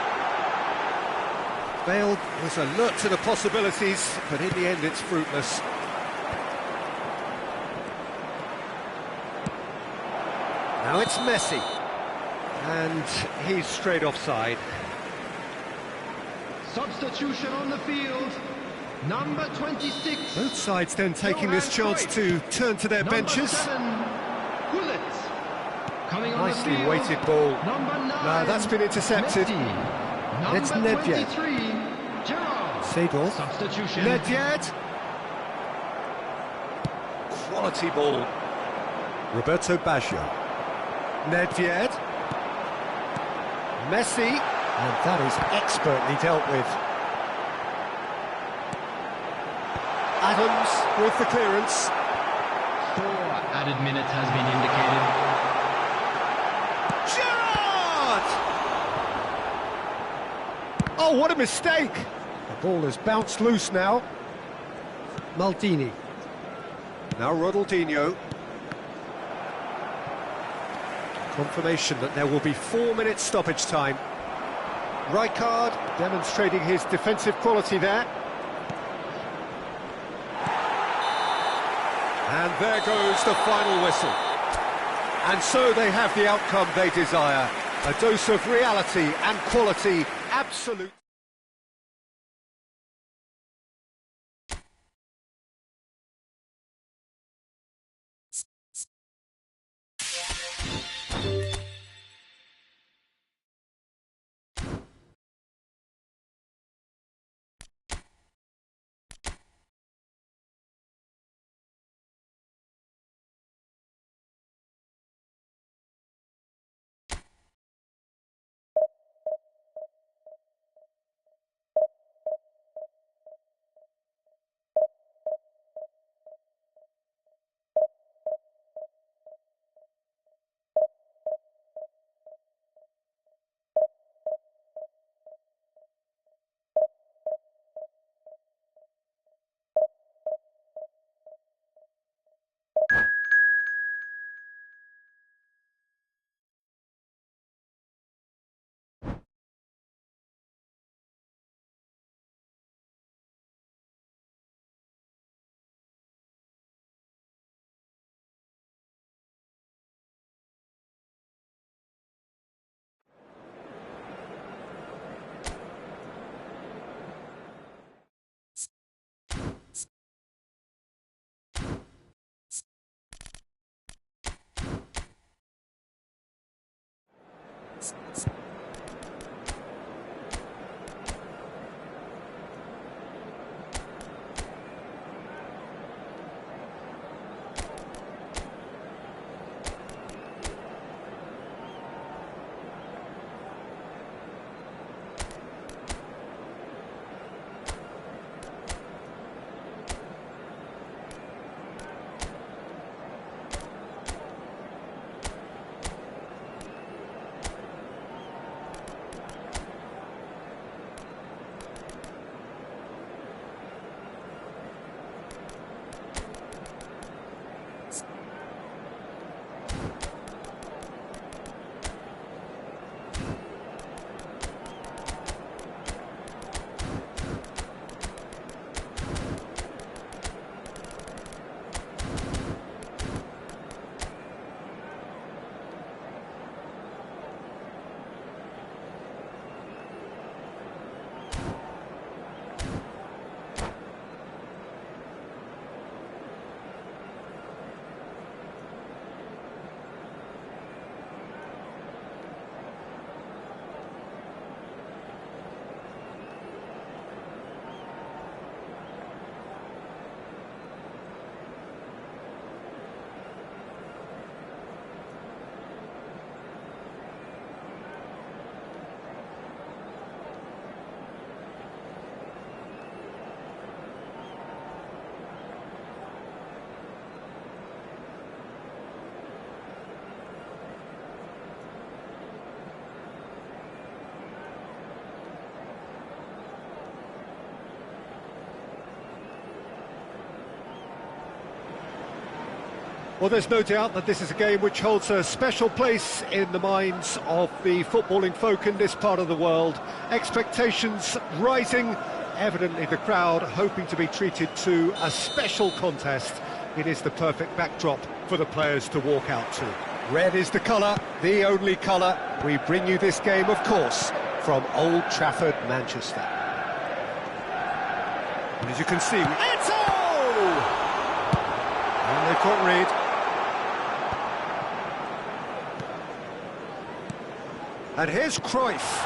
Bale was alert to the possibilities, but in the end it's fruitless. Now it's Messi. And he's straight offside. Substitution on the field. Number 26. Both sides then taking this chance to turn to their benches. 7, coming on Nicely the field. weighted ball. Number 9. No, that's been intercepted. Messi. It's Number Nedved. 23. Gerrard. Seedorf. Substitution. Nedved. Quality ball. Roberto Baggio. Nedved. Messi. And that is expertly dealt with. Adams with the clearance. 4 added minutes has been indicated. Gerrard! Oh, what a mistake! The ball has bounced loose now. Maldini. Now Ronaldinho. Confirmation that there will be 4 minutes stoppage time. Rijkaard demonstrating his defensive quality there. And there goes the final whistle. And so they have the outcome they desire. A dose of reality and quality, absolute. Well, there's no doubt that this is a game which holds a special place in the minds of the footballing folk in this part of the world. Expectations rising, evidently the crowd hoping to be treated to a special contest. It is the perfect backdrop for the players to walk out to. Red is the colour, the only colour. We bring you this game, of course, from Old Trafford, Manchester. And as you can see, Eto'o! And they've got Reed. And here's Cruyff.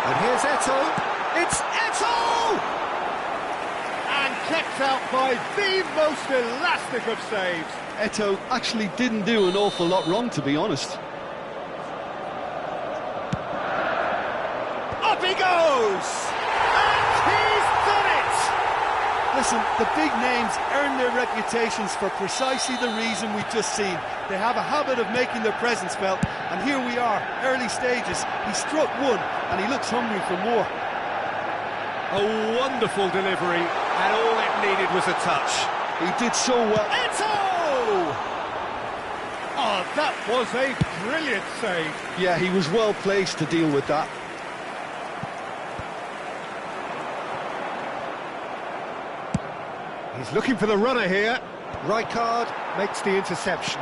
And here's Eto'o. It's Eto'o! And kept out by the most elastic of saves. Eto'o actually didn't do an awful lot wrong, to be honest. Up he goes! And he's done it! Listen, the big names earn their reputations for precisely the reason we've just seen. They have a habit of making their presence felt, and here we are, early stages. He struck one, and he looks hungry for more. A wonderful delivery, and all it needed was a touch. He did so well. Eto'o! Oh, that was a brilliant save. Yeah, he was well placed to deal with that. He's looking for the runner here. Rijkaard makes the interception.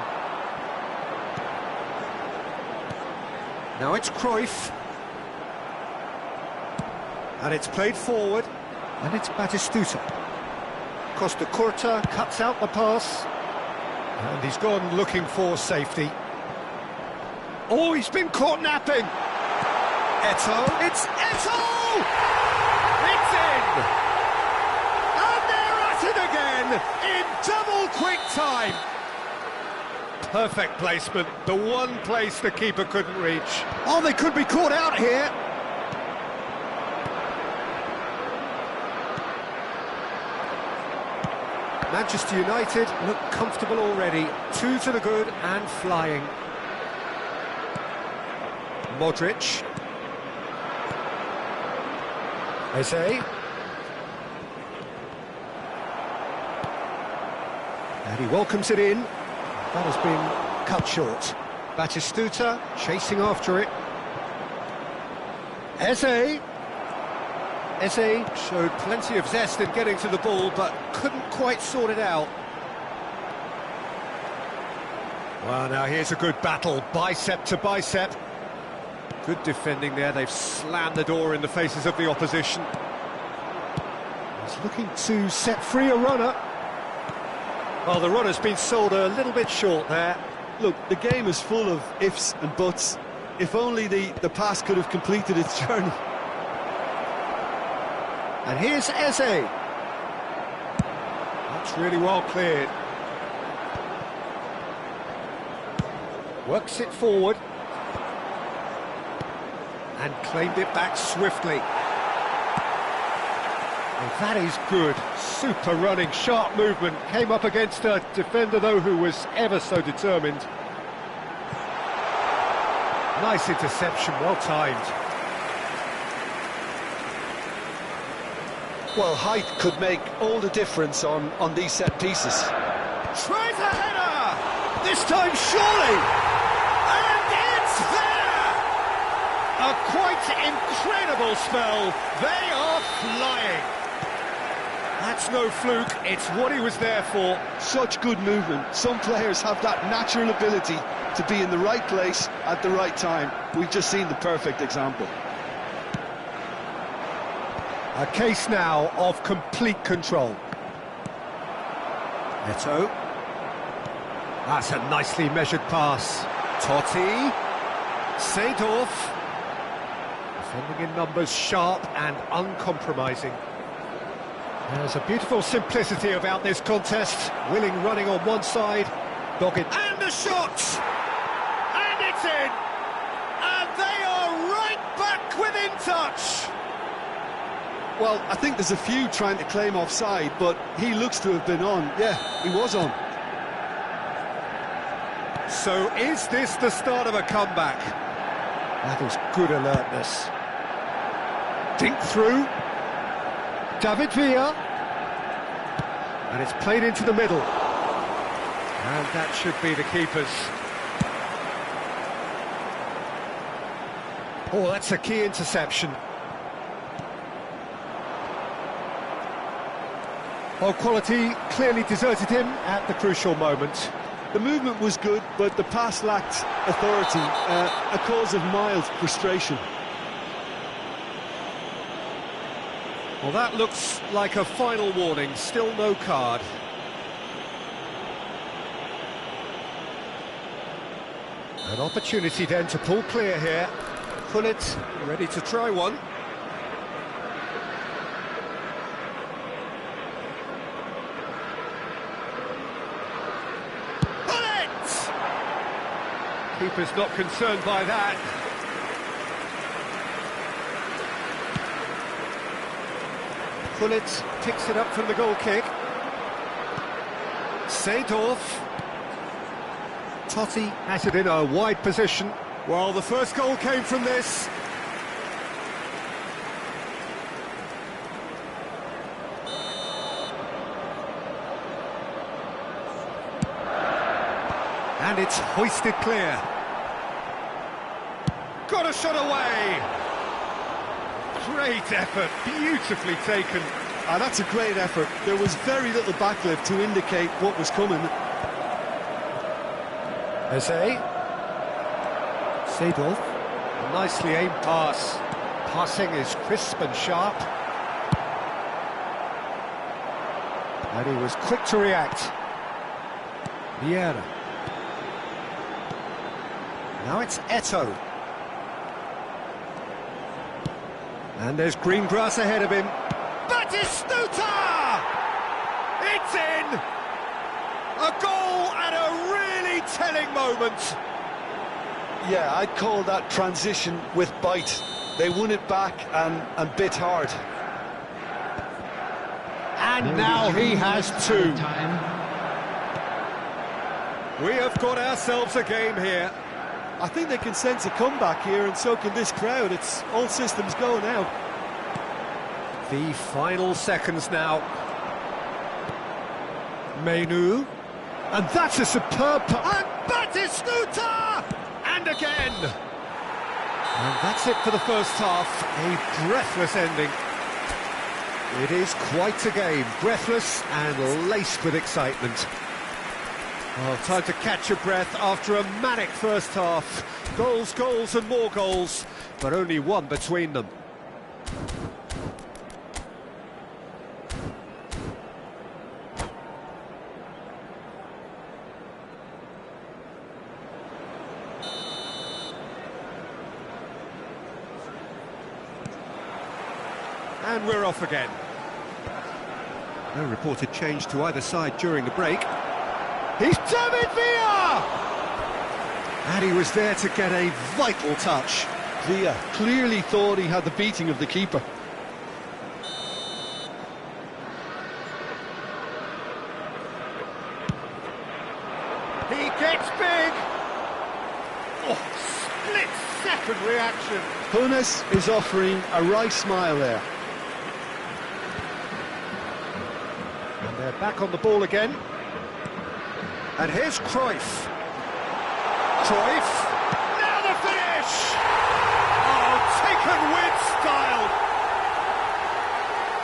Now it's Cruyff. And it's played forward. And it's Batistuta. Costa Curta cuts out the pass. And he's gone looking for safety. Oh, he's been caught napping. Eto'o. It's Eto'o! It's in! And they're at it again in double quick time. Perfect placement. The one place the keeper couldn't reach. Oh, they could be caught out here. Manchester United look comfortable already. 2 to the good and flying. Modric. Eze. And he welcomes it in. That has been cut short. Batistuta chasing after it. Eze. Eze showed plenty of zest in getting to the ball, but couldn't quite sort it out. Well, now here's a good battle, bicep to bicep. Good defending there, they've slammed the door in the faces of the opposition. He's looking to set free a runner. Well, the runner's been sold a little bit short there. Look, the game is full of ifs and buts. If only the pass could have completed its journey. And here's Eze. That's really well cleared. Works it forward. And claimed it back swiftly. And that is good. Super running, sharp movement. Came up against a defender, though, who was ever so determined. Nice interception, well timed. Well, height could make all the difference on these set pieces. Tries a header! This time, surely! And it's there! A quite incredible spell. They are flying. That's no fluke, it's what he was there for. Such good movement. Some players have that natural ability to be in the right place at the right time. We've just seen the perfect example. A case now of complete control. Eto'o. That's a nicely measured pass. Totti. Seedorf. Defending in numbers, sharp and uncompromising. There's a beautiful simplicity about this contest. Willing running on one side, dogged. And the shot! And it's in! And they are right back within touch! Well, I think there's a few trying to claim offside, but he looks to have been on. Yeah, he was on. So is this the start of a comeback? That is good alertness. Dink through. David Villa. And it's played into the middle. And that should be the keeper's. Oh, that's a key interception. Well, quality clearly deserted him at the crucial moment. The movement was good, but the pass lacked authority, a cause of mild frustration. Well, that looks like a final warning, still no card. An opportunity then to pull clear here. Pullet ready to try one. Keeper's not concerned by that. Pullet picks it up from the goal kick. Seedorf. Totti has it in a wide position. Well, the first goal came from this. And it's hoisted clear. Got a shot away. Great effort, beautifully taken. That's a great effort. There was very little backlift to indicate what was coming. Eze. Seedorf. A nicely aimed pass. Passing is crisp and sharp. And he was quick to react. Vieira. Now it's Eto'o. And there's green grass ahead of him. Batistuta! It's in! A goal at a really telling moment. Yeah, I'd call that transition with bite. They won it back and bit hard. And now he has two. We have got ourselves a game here. I think they can sense a comeback here, and so can this crowd. It's all systems go now. The final seconds now. Menu. And that's a superb pass. And Batistuta! And again. And that's it for the first half. A breathless ending. It is quite a game. Breathless and laced with excitement. Oh, time to catch your breath after a manic first half. Goals, goals and more goals, but only one between them. And we're off again. No reported change to either side during the break. He's David Villa! And he was there to get a vital touch. Villa clearly thought he had the beating of the keeper. He gets big! Oh, split-second reaction. Hunes is offering a wry smile there. And they're back on the ball again. And here's Cruyff. Cruyff. Now the finish! Oh, taken with style.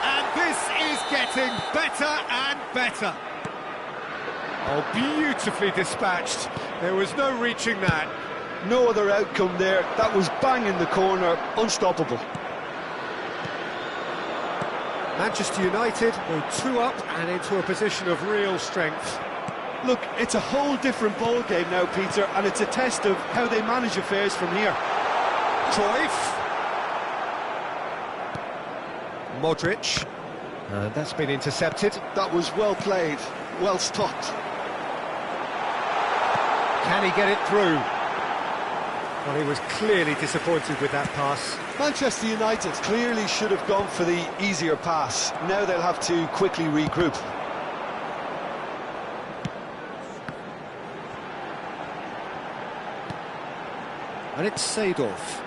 And this is getting better and better. Oh, beautifully dispatched. There was no reaching that. No other outcome there. That was bang in the corner, unstoppable. Manchester United go 2 up and into a position of real strength. Look, it's a whole different ball game now, Peter, and it's a test of how they manage affairs from here. Cruyff. Modric. And that's been intercepted. That was well played, well stopped. Can he get it through? Well, he was clearly disappointed with that pass. Manchester United clearly should have gone for the easier pass. Now they'll have to quickly regroup. And it's Seedorf.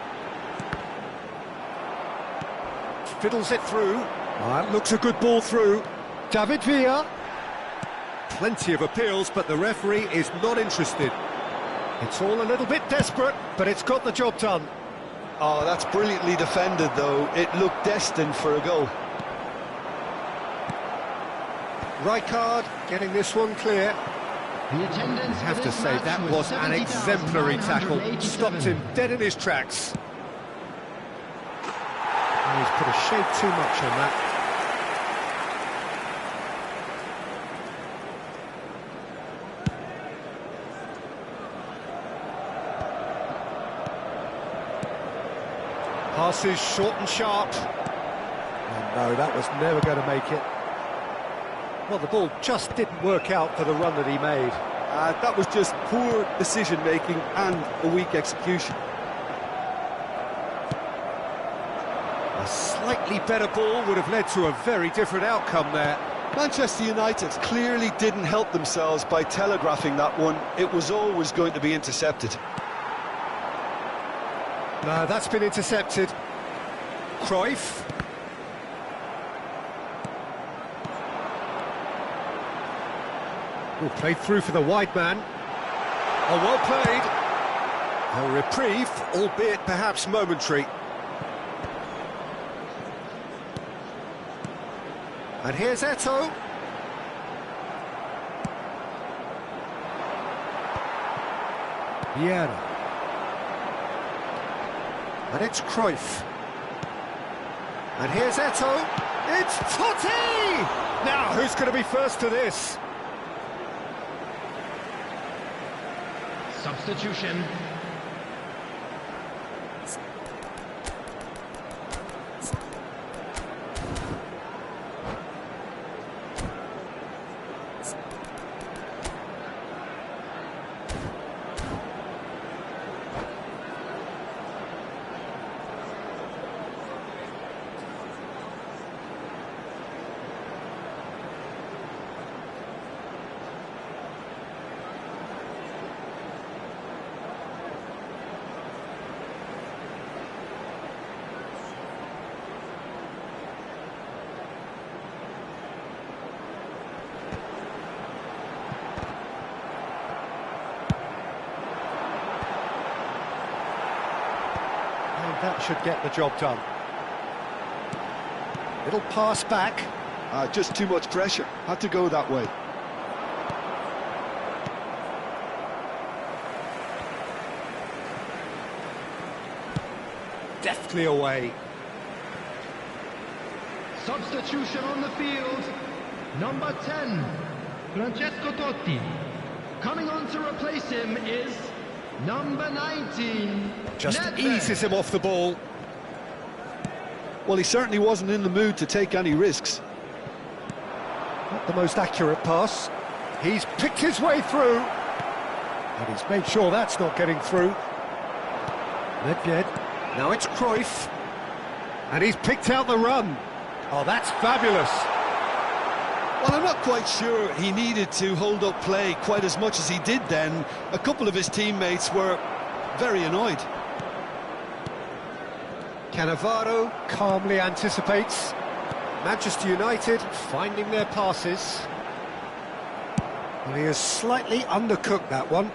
Fiddles it through. That looks a good ball through. David Villa. Plenty of appeals, but the referee is not interested. It's all a little bit desperate, but it's got the job done. Oh, that's brilliantly defended, though. It looked destined for a goal. Rijkaard getting this one clear. The attendance I have to say, that was an exemplary tackle. Stopped him dead in his tracks. And he's put a shade too much on that. Passes short and sharp. And no, that was never going to make it. Well, the ball just didn't work out for the run that he made. That was just poor decision-making and a weak execution. A slightly better ball would have led to a very different outcome there. Manchester United clearly didn't help themselves by telegraphing that one. It was always going to be intercepted. No, that's been intercepted. Cruyff. Ooh, played through for the wide man. Oh, well played. A reprieve, albeit perhaps momentary. And here's Eto'o. Vieira. And it's Cruyff. And here's Eto'o. It's Totti! Now, who's going to be first to this? Substitution. That should get the job done. Little pass back. Just too much pressure. Had to go that way. Deftly away. Substitution on the field. Number 10, Francesco Totti. Coming on to replace him is number 19. Just Nedved. eases him off the ball. Well, he certainly wasn't in the mood to take any risks. Not the most accurate pass. He's picked his way through. And he's made sure that's not getting through. Nedved. Now it's Cruyff. And he's picked out the run. Oh, that's fabulous. Well, I'm not quite sure he needed to hold up play quite as much as he did then. A couple of his teammates were very annoyed. Cannavaro calmly anticipates. Manchester United finding their passes. And he has slightly undercooked that one.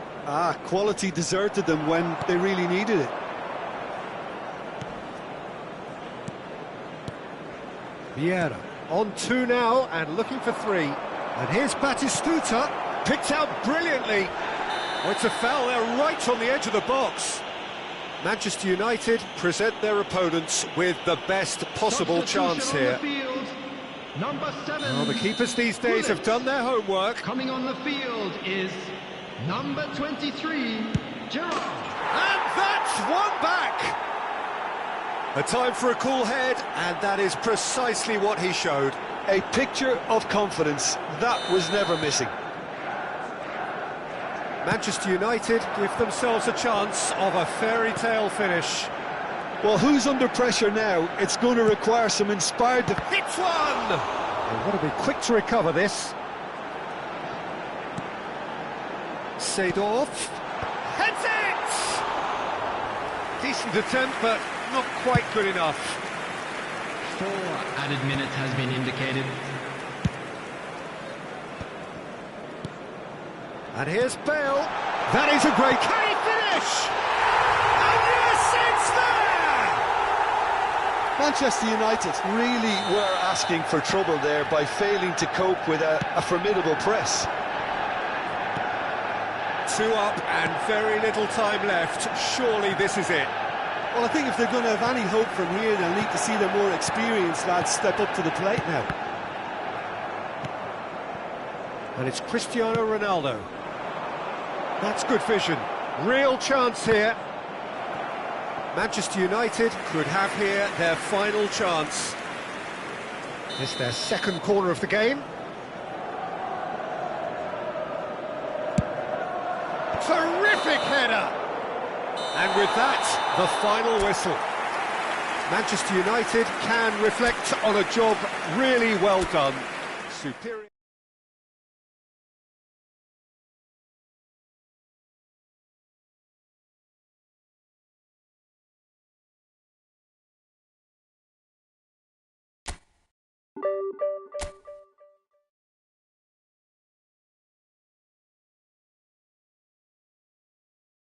Quality deserted them when they really needed it. Vieira on 2 now and looking for 3. And here's Batistuta, picked out brilliantly. Oh, it's a foul there right on the edge of the box. Manchester United present their opponents with the best possible chance here. Number 7. Well, the keepers these days have done their homework. Coming on the field is number 23, Gerrard. And that's one back! A time for a cool head, and that is precisely what he showed. A picture of confidence. That was never missing. Manchester United give themselves a chance of a fairy tale finish. Well, who's under pressure now? It's going to require some inspired... Hits one! They've got to be quick to recover this. Seedorf heads it! Decent attempt, but not quite good enough. 4 added minutes has been indicated. And here's Bale. That is a great... Can he finish? And yes, it's there! Manchester United really were asking for trouble there by failing to cope with a formidable press. 2 up and very little time left. Surely this is it. Well, I think if they're going to have any hope from here, they'll need to see the more experienced lads step up to the plate now. And it's Cristiano Ronaldo. That's good vision. Real chance here. Manchester United could have here their final chance. It's their second corner of the game. Terrific header! And with that, the final whistle. Manchester United can reflect on a job really well done. Superior.